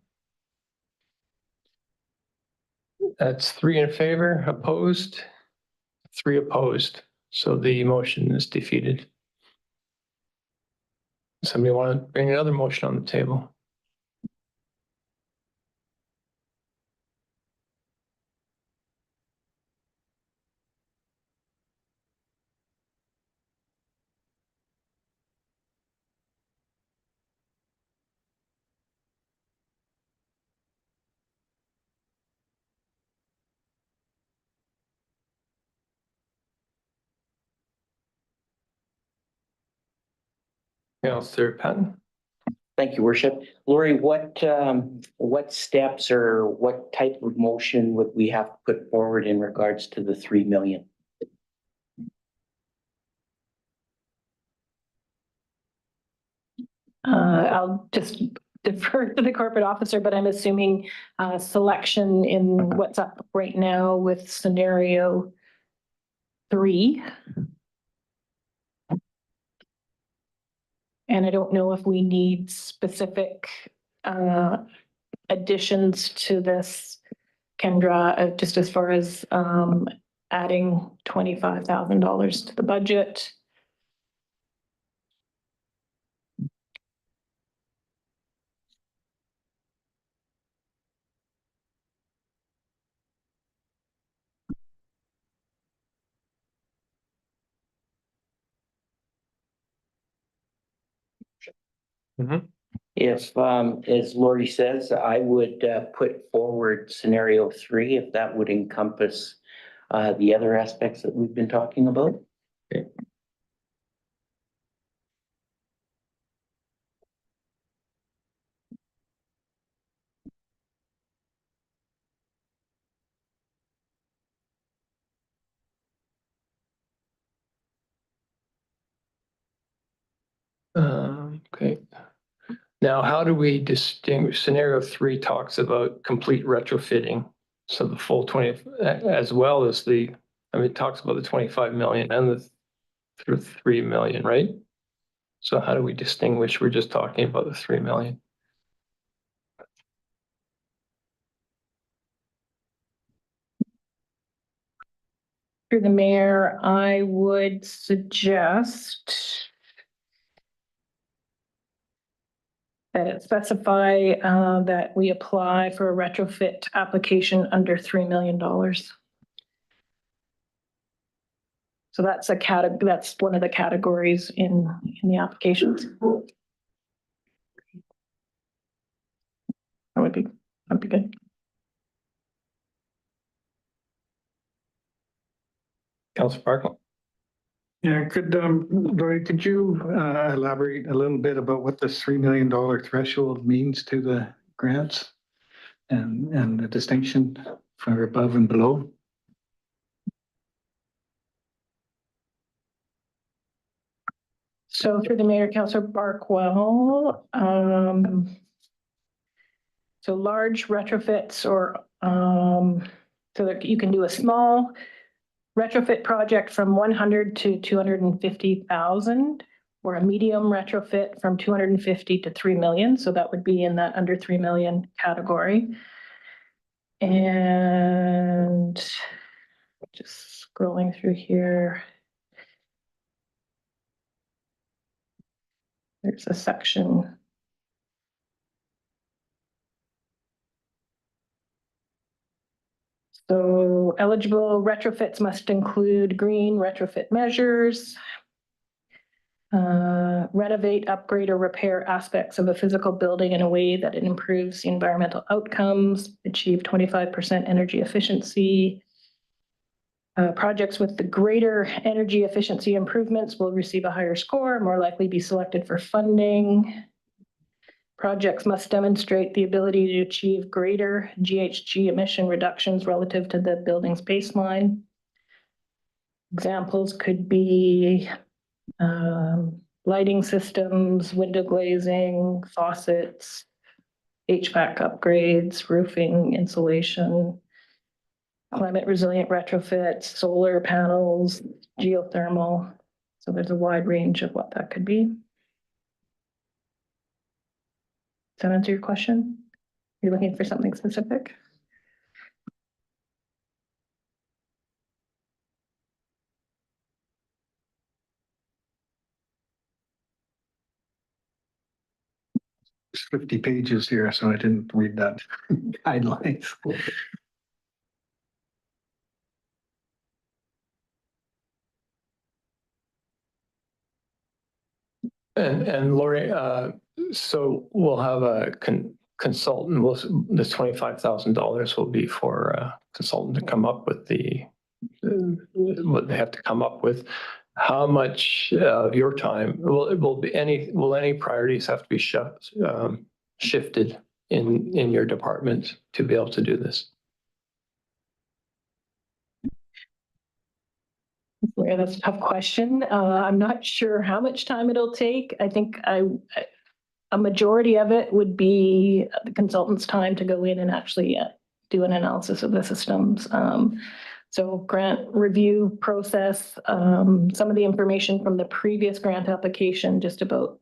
That's 3 in favor, opposed, 3 opposed. So the motion is defeated. Somebody want to bring another motion on the table? Councillor Patton. Thank you, Worship. Lori, what steps or what type of motion would we have to put forward in regards to the 3 million? I'll just defer to the corporate officer, but I'm assuming selection in what's up right now with scenario 3. And I don't know if we need specific additions to this, Kendra, just as far as adding $25,000 to the budget. Mm-hmm. If, as Lori says, I would put forward scenario 3, if that would encompass the other aspects that we've been talking about. Okay. Now, how do we distinguish? Scenario 3 talks about complete retrofitting. So the full 20, as well as it talks about the 25 million and the 3 million, right? So how do we distinguish? We're just talking about the 3 million. Through the mayor, I would suggest that it specify that we apply for a retrofit application under $3 million. So that's that's one of the categories in the applications. That'd be good. Councilor Parkland. Yeah, Lori, could you elaborate a little bit about what this $3 million threshold means to the grants and the distinction for above and below? So through the mayor, Councilor Barkwell, so large retrofits or so that you can do a small retrofit project from 100 to 250,000, or a medium retrofit from 250 to 3 million. So that would be in that under 3 million category. And just scrolling through here. There's a section. So eligible retrofits must include green retrofit measures, renovate, upgrade, or repair aspects of a physical building in a way that it improves the environmental outcomes, achieve 25% energy efficiency. Projects with the greater energy efficiency improvements will receive a higher score, more likely be selected for funding. Projects must demonstrate the ability to achieve greater GHG emission reductions relative to the building's baseline. Examples could be lighting systems, window glazing, faucets, HVAC upgrades, roofing, insulation, climate resilient retrofits, solar panels, geothermal. So there's a wide range of what that could be. Does that answer your question? You're looking for something specific? It's 50 pages here, so I didn't read that guidelines. And Lori, so we'll have a consultant, this $25,000 will be for a consultant to come up with what they have to come up with. How much of your time will any priorities have to be shifted in your department to be able to do this? Yeah, that's a tough question. I'm not sure how much time it'll take. I think a majority of it would be the consultant's time to go in and actually do an analysis of the systems. So grant review process, some of the information from the previous grant application, just about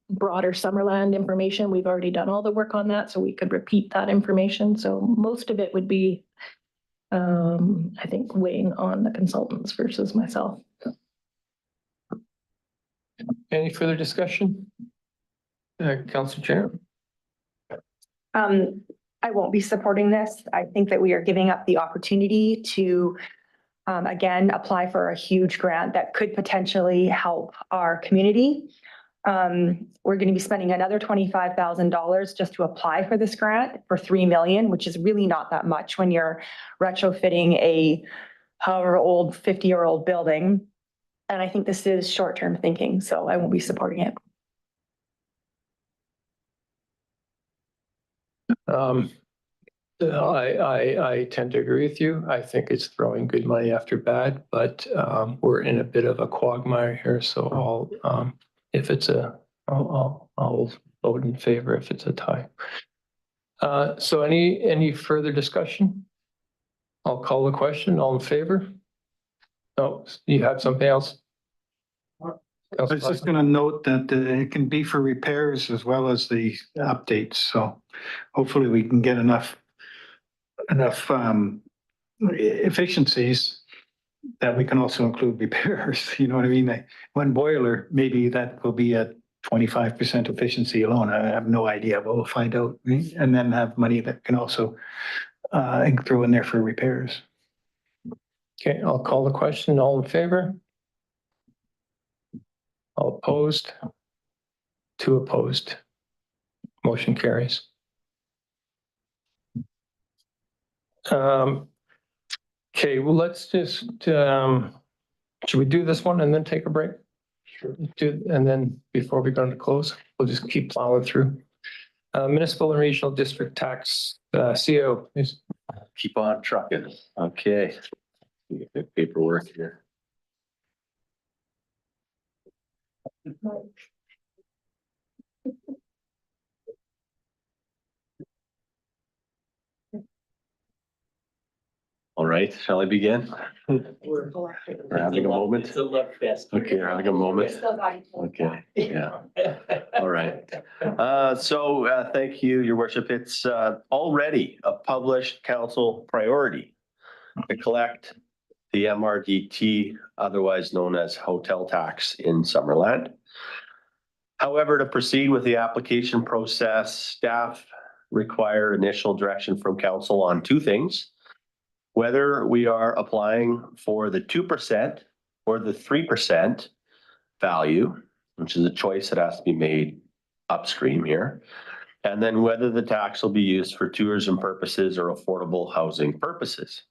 broader Summerland information. We've already done all the work on that, so we could repeat that information. So most of it would be, I think, weighing on the consultants versus myself. Any further discussion? Councilor Chair. I won't be supporting this. I think that we are giving up the opportunity to, again, apply for a huge grant that could potentially help our community. We're going to be spending another $25,000 just to apply for this grant for 3 million, which is really not that much when you're retrofitting a however old 50-year-old building. And I think this is short-term thinking, so I won't be supporting it. I tend to agree with you. I think it's throwing good money after bad, but we're in a bit of a quagmire here. So if it's I'll vote in favor if it's a tie. So any further discussion? I'll call the question. All in favor? Oh, you have something else? I was just going to note that it can be for repairs as well as the updates. So hopefully we can get enough efficiencies that we can also include repairs. You know what I mean? One boiler, maybe that will be at 25% efficiency alone. I have no idea, but we'll find out. Right? And then have money that can also throw in there for repairs. Okay, I'll call the question. All in favor? All opposed? 2 opposed. Motion carries. Okay, well, let's just, should we do this one and then take a break? Sure. And then before we go into close, we'll just keep plowing through. Municipal and regional district tax, CO, please. Keep on trucking. Okay. Get paperwork here. All right, shall I begin? We're having a moment. It's a love fest. Okay, we're having a moment. Okay, yeah. All right. Thank you, Your Worship. It's already a published council priority to collect the MRDT, otherwise known as hotel tax in Summerland. However, to proceed with the application process, staff require initial direction from council on 2 things. Whether we are applying for the 2% or the 3% value, which is a choice that has to be made upstream here, and then whether the tax will be used for tourism purposes or affordable housing purposes.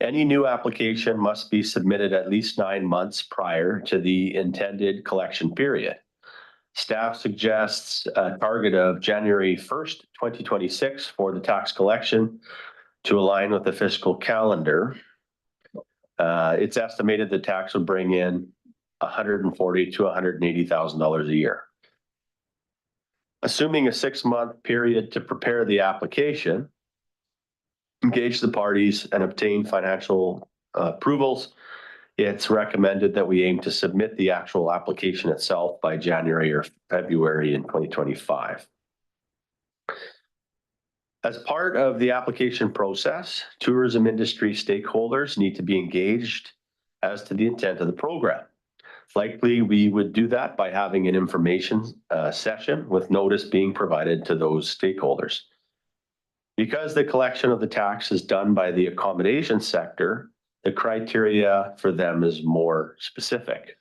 Any new application must be submitted at least 9 months prior to the intended collection period. Staff suggests a target of January 1st, 2026 for the tax collection to align with the fiscal calendar. It's estimated the tax would bring in $140,000 to $180,000 a year. Assuming a 6-month period to prepare the application, engage the parties, and obtain financial approvals, it's recommended that we aim to submit the actual application itself by January or February in 2025. As part of the application process, tourism industry stakeholders need to be engaged as to the intent of the program. Likely, we would do that by having an information session with notice being provided to those stakeholders. Because the collection of the tax is done by the accommodation sector, the criteria for them is more specific.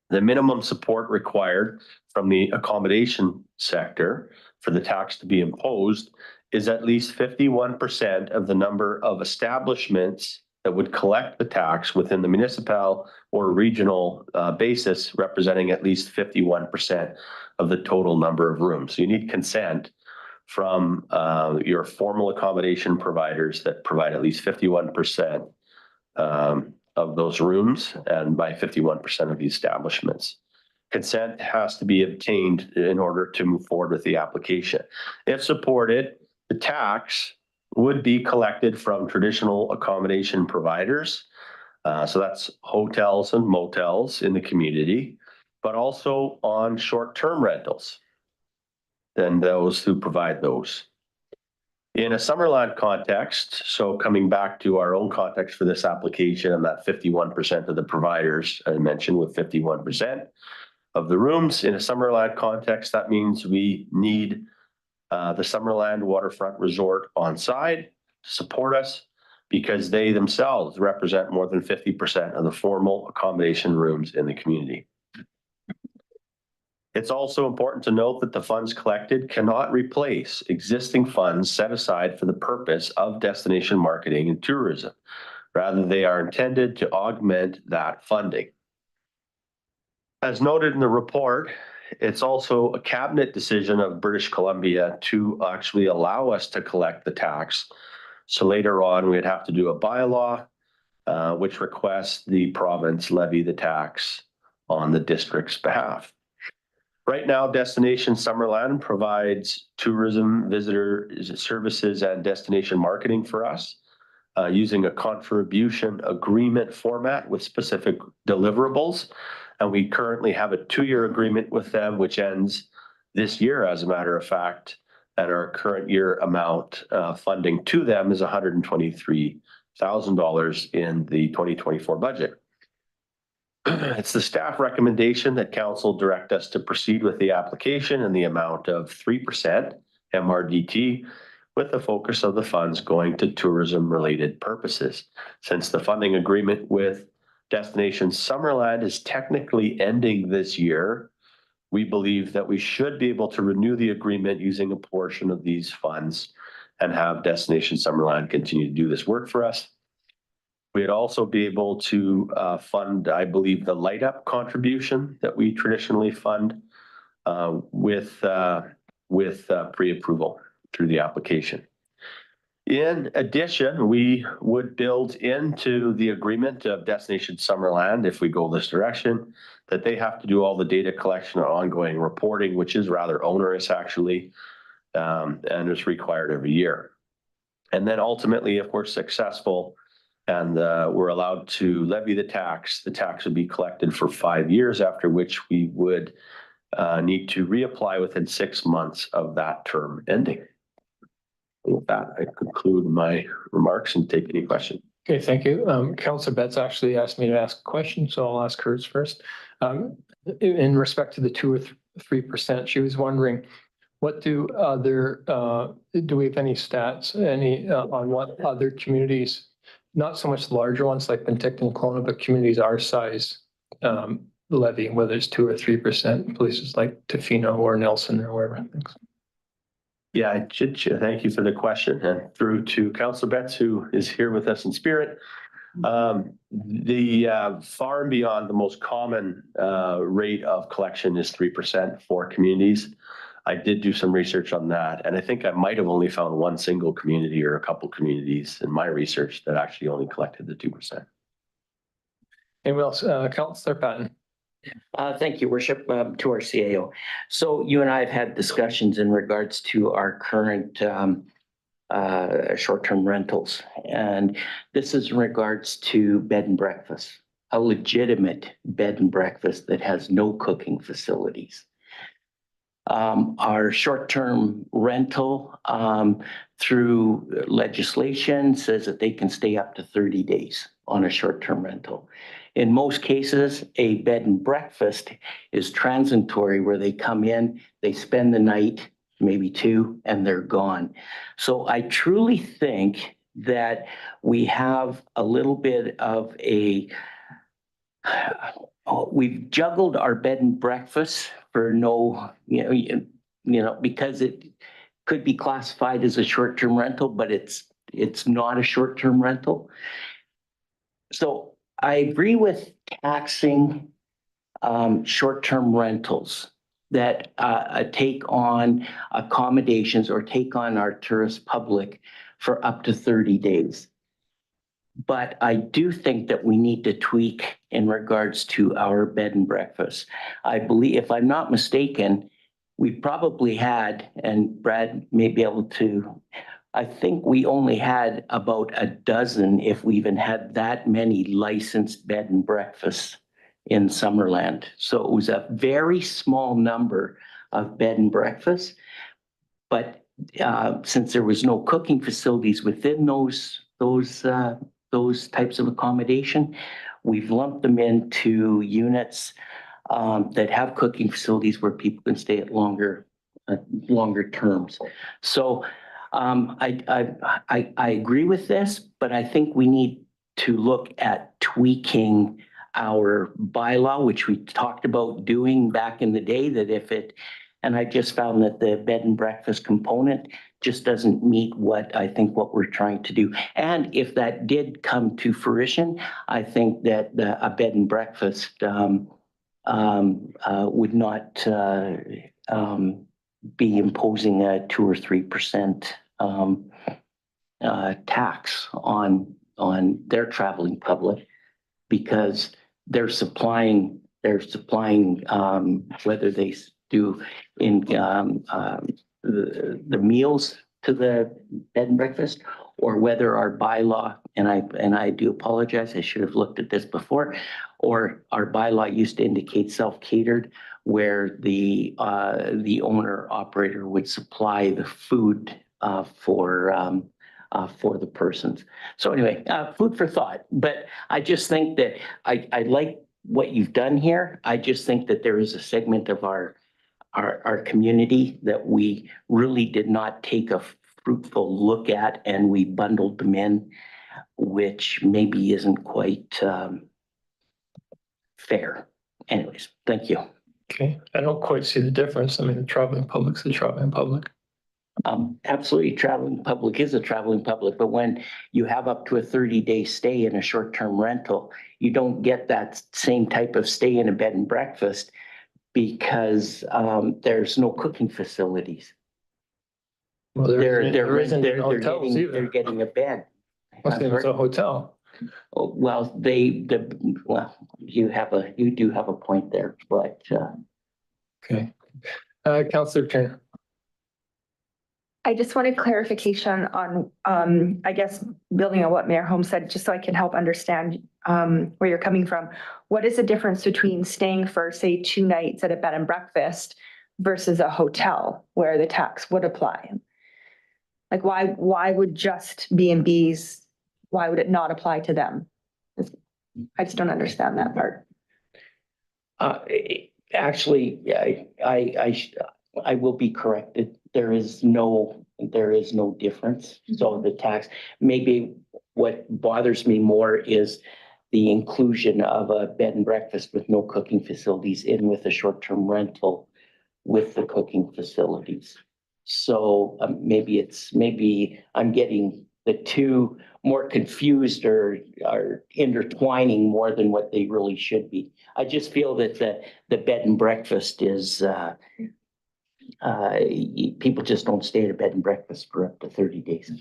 The minimum support required from the accommodation sector for the tax to be imposed is at least 51% of the number of establishments that would collect the tax within the municipal or regional basis, representing at least 51% of the total number of rooms. So you need consent from your formal accommodation providers that provide at least 51% of those rooms and by 51% of the establishments. Consent has to be obtained in order to move forward with the application. If supported, the tax would be collected from traditional accommodation providers. So that's hotels and motels in the community, but also on short-term rentals than those who provide those. In a Summerland context, so coming back to our own context for this application and that 51% of the providers I mentioned with 51% of the rooms, in a Summerland context, that means we need the Summerland Waterfront Resort on side to support us. because they themselves represent more than 50% of the formal accommodation rooms in the community. It's also important to note that the funds collected cannot replace existing funds set aside for the purpose of destination marketing and tourism. Rather, they are intended to augment that funding. As noted in the report, it's also a cabinet decision of British Columbia to actually allow us to collect the tax. So later on, we'd have to do a bylaw, which requests the province levy the tax on the district's behalf. Right now, Destination Summerland provides tourism, visitor services, and destination marketing for us using a contribution agreement format with specific deliverables. And we currently have a 2-year agreement with them, which ends this year, as a matter of fact, and our current year amount funding to them is $123,000 in the 2024 budget. It's the staff recommendation that council direct us to proceed with the application in the amount of 3% MRDT, with the focus of the funds going to tourism-related purposes. Since the funding agreement with Destination Summerland is technically ending this year, we believe that we should be able to renew the agreement using a portion of these funds and have Destination Summerland continue to do this work for us. We'd also be able to fund, I believe, the light up contribution that we traditionally fund with pre-approval through the application. In addition, we would build into the agreement of Destination Summerland, if we go this direction, that they have to do all the data collection and ongoing reporting, which is rather onerous actually, and is required every year. And then ultimately, if we're successful and we're allowed to levy the tax would be collected for 5 years, after which we would need to reapply within 6 months of that term ending. With that, I conclude my remarks and take any questions. Okay, thank you. Councilor Betts actually asked me to ask a question, so I'll ask hers first. In respect to the 2 or 3%, she was wondering, what do other, do we have any stats, on what other communities, not so much the larger ones like Penticton, Kelowna, but communities our size levy, whether it's 2 or 3%, places like Tofino or Nelson or wherever. Thanks. Yeah, I should thank you for the question, and through to Councilor Betts, who is here with us in spirit. The far and beyond the most common rate of collection is 3% for communities. I did do some research on that, and I think I might have only found one single community or a couple communities in my research that actually only collected the 2%. Anyone else? Councilor Patton. Thank you, Worship, to our CAO. So you and I have had discussions in regards to our current short-term rentals. And this is in regards to bed and breakfast, a legitimate bed and breakfast that has no cooking facilities. Our short-term rental through legislation says that they can stay up to 30 days on a short-term rental. In most cases, a bed and breakfast is transitory, where they come in, they spend the night, maybe 2, and they're gone. So I truly think that we have a little bit of a, we've juggled our bed and breakfast for no, because it could be classified as a short-term rental, but it's not a short-term rental. So I agree with taxing short-term rentals that take on accommodations or take on our tourist public for up to 30 days. But I do think that we need to tweak in regards to our bed and breakfast. I believe, if I'm not mistaken, we probably had, and Brad may be able to, I think we only had about a dozen, if we even had that many licensed bed and breakfasts in Summerland. So it was a very small number of bed and breakfasts. But since there was no cooking facilities within those types of accommodation, we've lumped them into units that have cooking facilities where people can stay at longer terms. So I agree with this, but I think we need to look at tweaking our bylaw, which we talked about doing back in the day, that if it, and I just found that the bed and breakfast component just doesn't meet what I think what we're trying to do. And if that did come to fruition, I think that a bed and breakfast would not be imposing a 2 or 3% tax on their traveling public, because they're supplying whether they do in the meals to the bed and breakfast, or whether our bylaw, and I do apologize, I should have looked at this before, or our bylaw used to indicate self-catered, where the owner operator would supply the food for the persons. So anyway, food for thought. But I just think that I like what you've done here. I just think that there is a segment of our community that we really did not take a fruitful look at, and we bundled them in, which maybe isn't quite fair. Anyways, thank you. Okay, I don't quite see the difference. I mean, the traveling public's the traveling public. Absolutely, traveling public is a traveling public, but when you have up to a 30-day stay in a short-term rental, you don't get that same type of stay in a bed and breakfast, because there's no cooking facilities. Well, there isn't in hotels either. They're getting a bed. Well, same as a hotel. Oh, well, you do have a point there, but Okay. Councillor Turner. I just wanted clarification on, I guess, building on what Mayor Holmes said, just so I can help understand where you're coming from. What is the difference between staying for, say, 2 nights at a bed and breakfast versus a hotel where the tax would apply? Like, why would just B&Bs, why would it not apply to them? I just don't understand that part. actually, I will be corrected. There is no difference. So the tax, maybe what bothers me more is the inclusion of a bed and breakfast with no cooking facilities in with a short-term rental with the cooking facilities. So maybe I'm getting the two more confused or are intertwining more than what they really should be. I just feel that the bed and breakfast is, people just don't stay at a bed and breakfast for up to 30 days.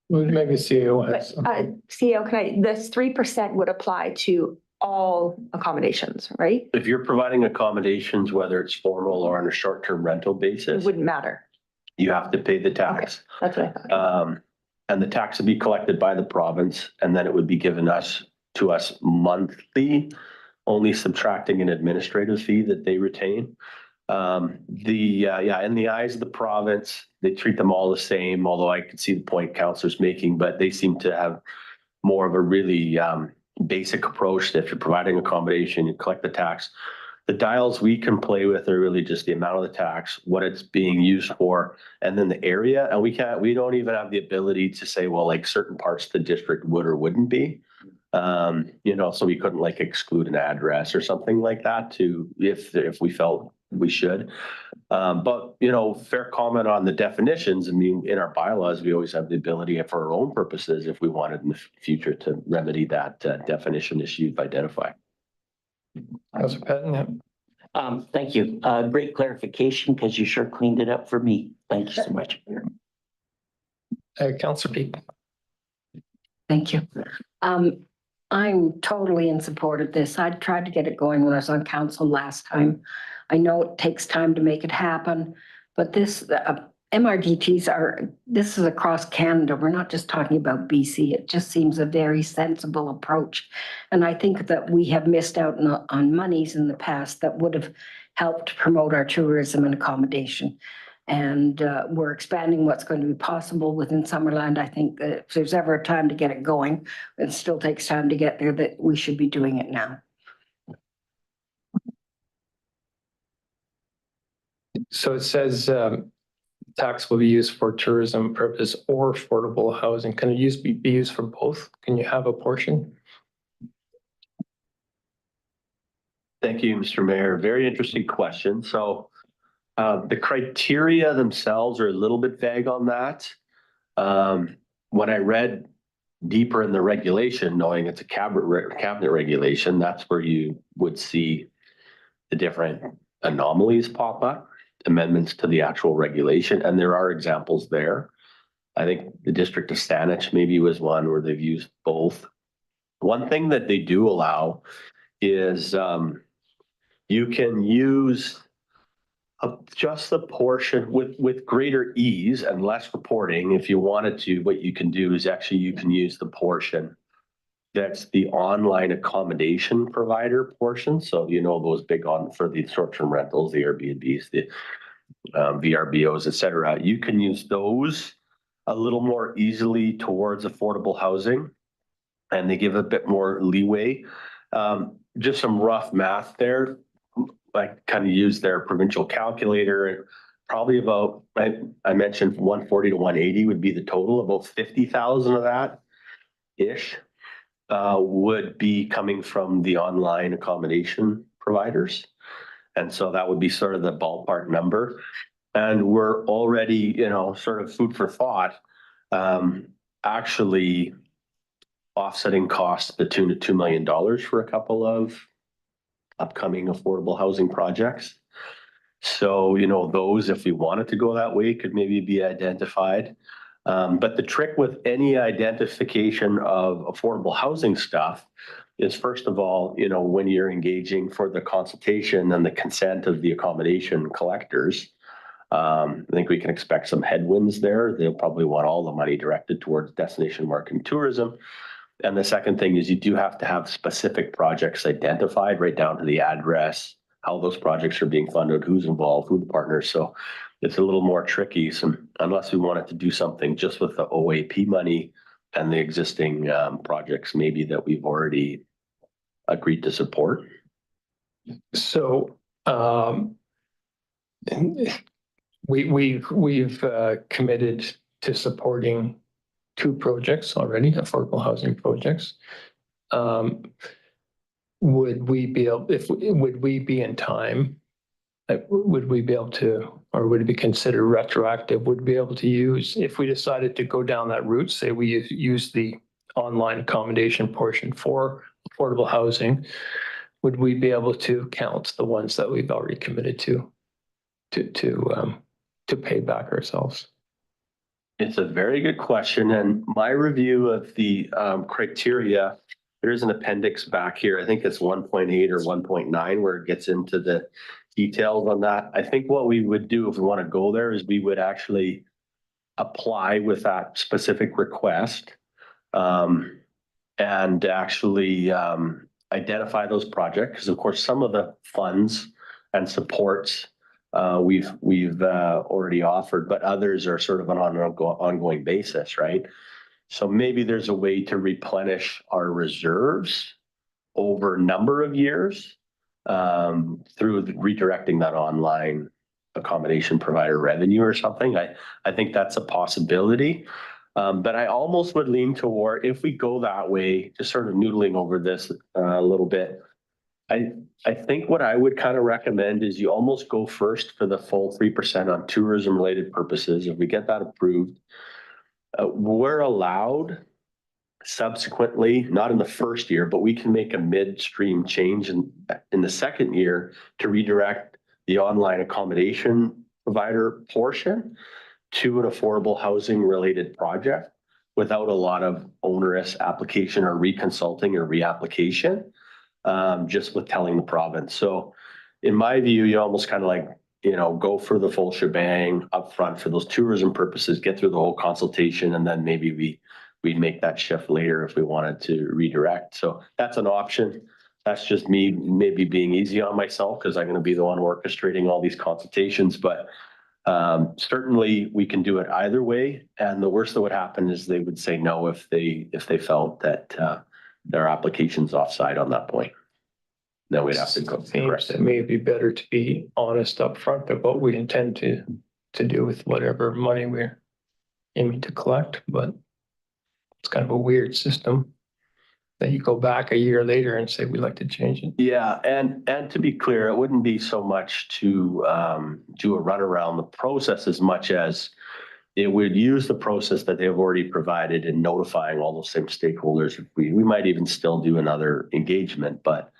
Well, maybe CEO But, has. CEO, this 3% would apply to all accommodations, right? If you're providing accommodations, whether it's formal or on a short-term rental It basis, wouldn't matter. you have to pay the tax. That's what I thought. And the tax would be collected by the province, and then it would be given to us monthly, only subtracting an administrative fee that they retain. In the eyes of the province, they treat them all the same, although I could see the point councillor's making, but they seem to have more of a really basic approach that if you're providing accommodation, you collect the tax. The dials we can play with are really just the amount of the tax, what it's being used for, and then the area. And we don't even have the ability to say, well, like certain parts of the district would or wouldn't be. So we couldn't like exclude an address or something like that if we felt we should. But fair comment on the definitions. I mean, in our bylaws, we always have the ability for our own purposes, if we wanted in the future, to remedy that definition issue you've identified. Councillor Patton, yeah. Thank you. Great clarification, because you sure cleaned it up for me. Thank you so much. Councillor Peak. Thank you. I'm totally in support of this. I tried to get it going when I was on council last time. I know it takes time to make it happen, but this MRDTs this is across Canada. We're not just talking about BC. It just seems a very sensible approach. And I think that we have missed out on monies in the past that would have helped promote our tourism and accommodation. And we're expanding what's going to be possible within Summerland. I think that if there's ever a time to get it going, it still takes time to get there, that we should be doing it now. So it says tax will be used for tourism purpose or affordable housing? Can it be used for both? Can you have a portion? Thank you, Mr. Mayor. Very interesting question. So the criteria themselves are a little bit vague on that. When I read deeper in the regulation, knowing it's a cabinet regulation, that's where you would see the different anomalies pop up, amendments to the actual regulation, and there are examples there. I think the District of Saanich maybe was one where they've used both. One thing that they do allow is you can use just the portion with greater ease and less reporting. If you wanted to, what you can do is actually you can use the portion that's the online accommodation provider portion. So, you know, those big on for the short-term rentals, the Airbnbs, the VRBOs, et cetera. You can use those a little more easily towards affordable housing, and they give a bit more leeway. Just some rough math there. I kind of use their provincial calculator. Probably about, I mentioned 140 to 180 would be the total. About 50,000 of that ish would be coming from the online accommodation providers. And so that would be sort of the ballpark number. And we're already, you know, sort of food for thought, actually offsetting costs to the tune of $2 million for a couple of upcoming affordable housing projects. So, you know, those, if we wanted to go that way, could maybe be identified. But the trick with any identification of affordable housing stuff is, first of all, you know, when you're engaging for the consultation and the consent of the accommodation collectors, I think we can expect some headwinds there. They'll probably want all the money directed towards destination marketing tourism. And the second thing is you do have to have specific projects identified right down to the address, how those projects are being funded, who's involved, who the partners. So it's a little more tricky. So unless we wanted to do something just with the OAP money and the existing projects, maybe that we've already agreed to support. So we've committed to supporting 2 projects already, affordable housing projects. Would we be in time? Would we be able to, or would it be considered retroactive? Would we be able to use, if we decided to go down that route, say we use the online accommodation portion for affordable housing, would we be able to count the ones that we've already committed to pay back ourselves? It's a very good question. And my review of the criteria, there's an appendix back here. I think it's 1.8 or 1.9 where it gets into the details on that. I think what we would do if we want to go there is we would actually apply with that specific request and actually identify those projects. Because of course, some of the funds and supports we've already offered, but others are sort of on an ongoing basis, right? So maybe there's a way to replenish our reserves over a number of years through redirecting that online accommodation provider revenue or something. I think that's a possibility. But I almost would lean toward, if we go that way, just sort of noodling over this a little bit, I think what I would kind of recommend is you almost go first for the full 3% on tourism related purposes. If we get that approved, we're allowed subsequently, not in the first year, but we can make a midstream change in the second year to redirect the online accommodation provider portion to an affordable housing related project without a lot of onerous application or reconsulting or reapplication, just with telling the province. So in my view, you almost kind of like, you know, go for the full shebang upfront for those tourism purposes, get through the whole consultation, and then maybe we'd make that shift later if we wanted to redirect. So that's an option. That's just me maybe being easy on myself because I'm going to be the one orchestrating all these consultations. But certainly we can do it either way. And the worst that would happen is they would say no if they felt that their application's offside on that point. Then we'd have to go. Seems it may be better to be honest up front about what we intend to to do with whatever money we're aiming to collect, but it's kind of a weird system that you go back a year later and say, we'd like to change it. Yeah, and to be clear, it wouldn't be so much to do a run around the process as much as it would use the process that they've already provided in notifying all those same stakeholders. We might even still do another engagement, but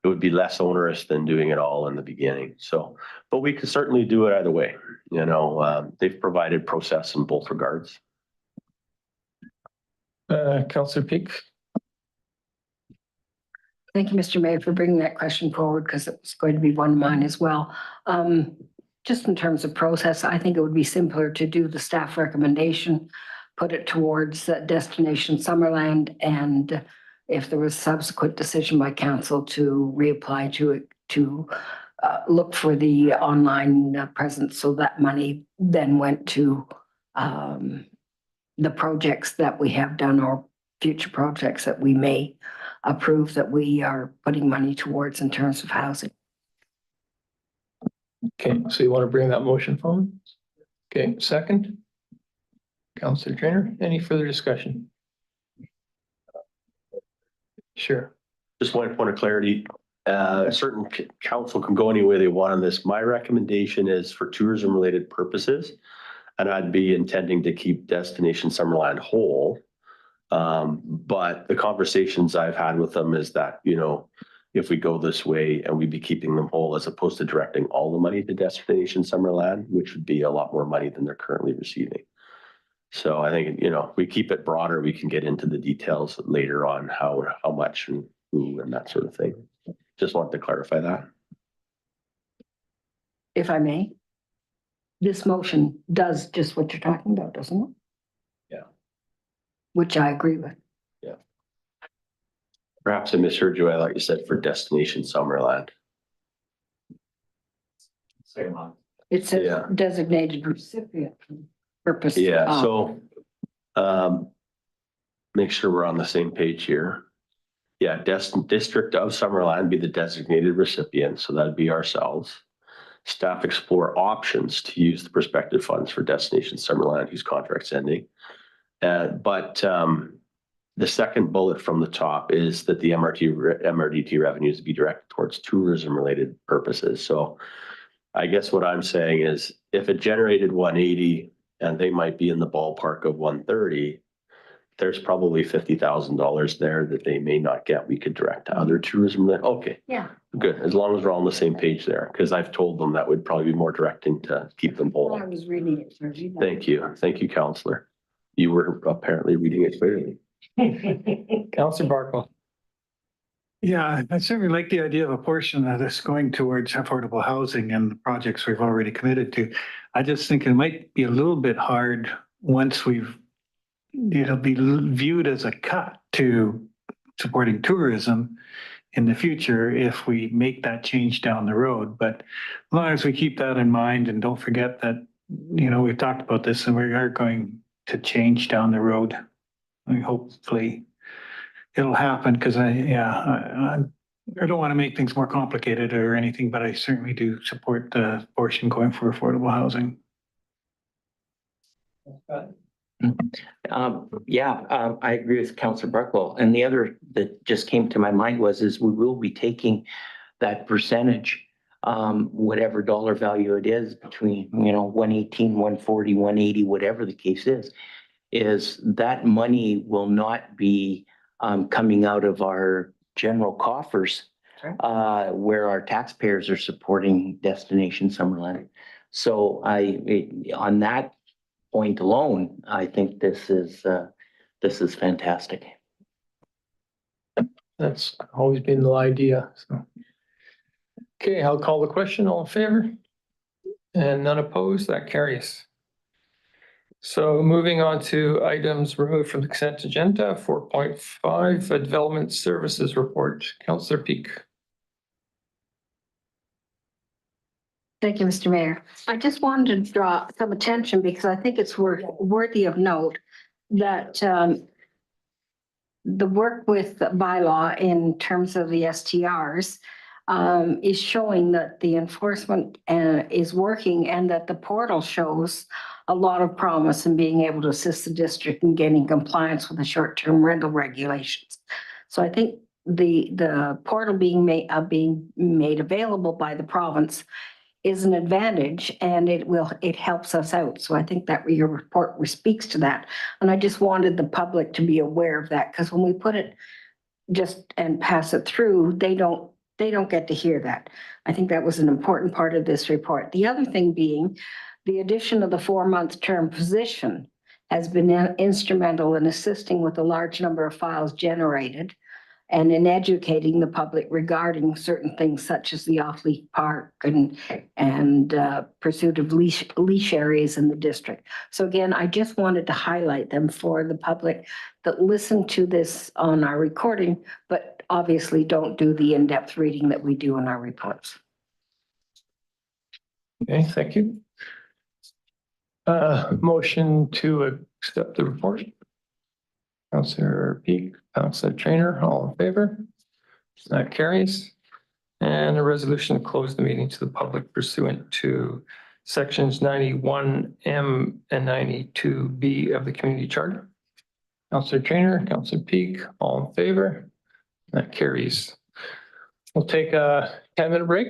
it would be less onerous than doing it all in the beginning. So, but we could certainly do it either way. You know, they've provided process in both regards. Councillor Peak. Thank you, Mr. Mayor, for bringing that question forward because it was going to be one of mine as well. Just in terms of process, I think it would be simpler to do the staff recommendation, put it towards Destination Summerland, and if there was subsequent decision by council to reapply to it, to look for the online presence, so that money then went to the projects that we have done or future projects that we may approve that we are putting money towards in terms of housing. Okay, so you want to bring that motion forward? Okay, second. Councillor Trainer, any further discussion? Sure. Just one point of clarity. Certain council can go any way they want on this. My recommendation is for tourism related purposes, and I'd be intending to keep Destination Summerland whole. But the conversations I've had with them is that, you know, if we go this way and we'd be keeping them whole as opposed to directing all the money to Destination Summerland, which would be a lot more money than they're currently receiving. So I think, you know, we keep it broader, we can get into the details later on how much and who and that sort of thing. Just want to clarify that. If I may, this motion does just what you're talking about, doesn't it? Yeah. Which I agree with. Yeah. Perhaps I misheard you. I thought you said for Destination Summerland. Same one. It says Yeah. designated recipient purpose. Yeah, so make sure we're on the same page here. Yeah, District of Summerland be the designated recipient, so that'd be ourselves. Staff explore options to use the prospective funds for Destination Summerland, whose contract's ending. But the second bullet from the top is that the MRDT revenues be directed towards tourism-related purposes. So I guess what I'm saying is if it generated 180 and they might be in the ballpark of 130, there's probably $50,000 there that they may not get. We could direct to other tourism. Okay, Yeah. good. As long as we're all on the same page there, because I've told them that would probably be more directing to keep them whole. I was reading it. So you know. Thank you. Thank you, Counselor. You were apparently reading it clearly. Councillor Barkle. Yeah, I certainly like the idea of a portion of this going towards affordable housing and the projects we've already committed to. I just think it might be a little bit hard once it'll be viewed as a cut to supporting tourism in the future if we make that change down the road. But as long as we keep that in mind and don't forget that, you know, we've talked about this and we are going to change down the road. I mean, hopefully it'll happen because I don't want to make things more complicated or anything, but I certainly do support the portion going for affordable housing. I agree with Councillor Barkwell. And the other that just came to my mind is we will be taking that percentage, whatever dollar value it is between, 118, 140, 180, whatever the case is that money will not be coming out of our general coffers, where our taxpayers are supporting Destination Summerland. So on that point alone, I think this is fantastic. That's always been the idea, so. Okay, I'll call the question. All in favor? And none opposed, that carries. So moving on to items removed from the consent agenda, 4.5, a development services report. Councillor Peak. Thank you, Mr. Mayor. I just wanted to draw some attention because I think it's worthy of note that the work with the bylaw in terms of the STRs, is showing that the enforcement is working and that the portal shows a lot of promise in being able to assist the district in getting compliance with the short-term rental regulations. So I think the portal being made available by the province is an advantage and it helps us out. So I think that your report speaks to that. And I just wanted the public to be aware of that, because when we put it just and pass it through, they don't get to hear that. I think that was an important part of this report. The other thing being the addition of the 4-month term position has been instrumental in assisting with the large number of files generated and in educating the public regarding certain things such as the off-leash park and pursuit of leash areas in the district. So again, I just wanted to highlight them for the public that listen to this on our recording, but obviously don't do the in-depth reading that we do in our reports. Okay, thank you. Motion to accept the report. Councillor Peak, Councillor Trainer, all in favor? That carries. And a resolution to close the meeting to the public pursuant to sections 91M and 92B of the community charter. Councillor Trainer, Councillor Peak, all in favor? That carries. We'll take a 10-minute break.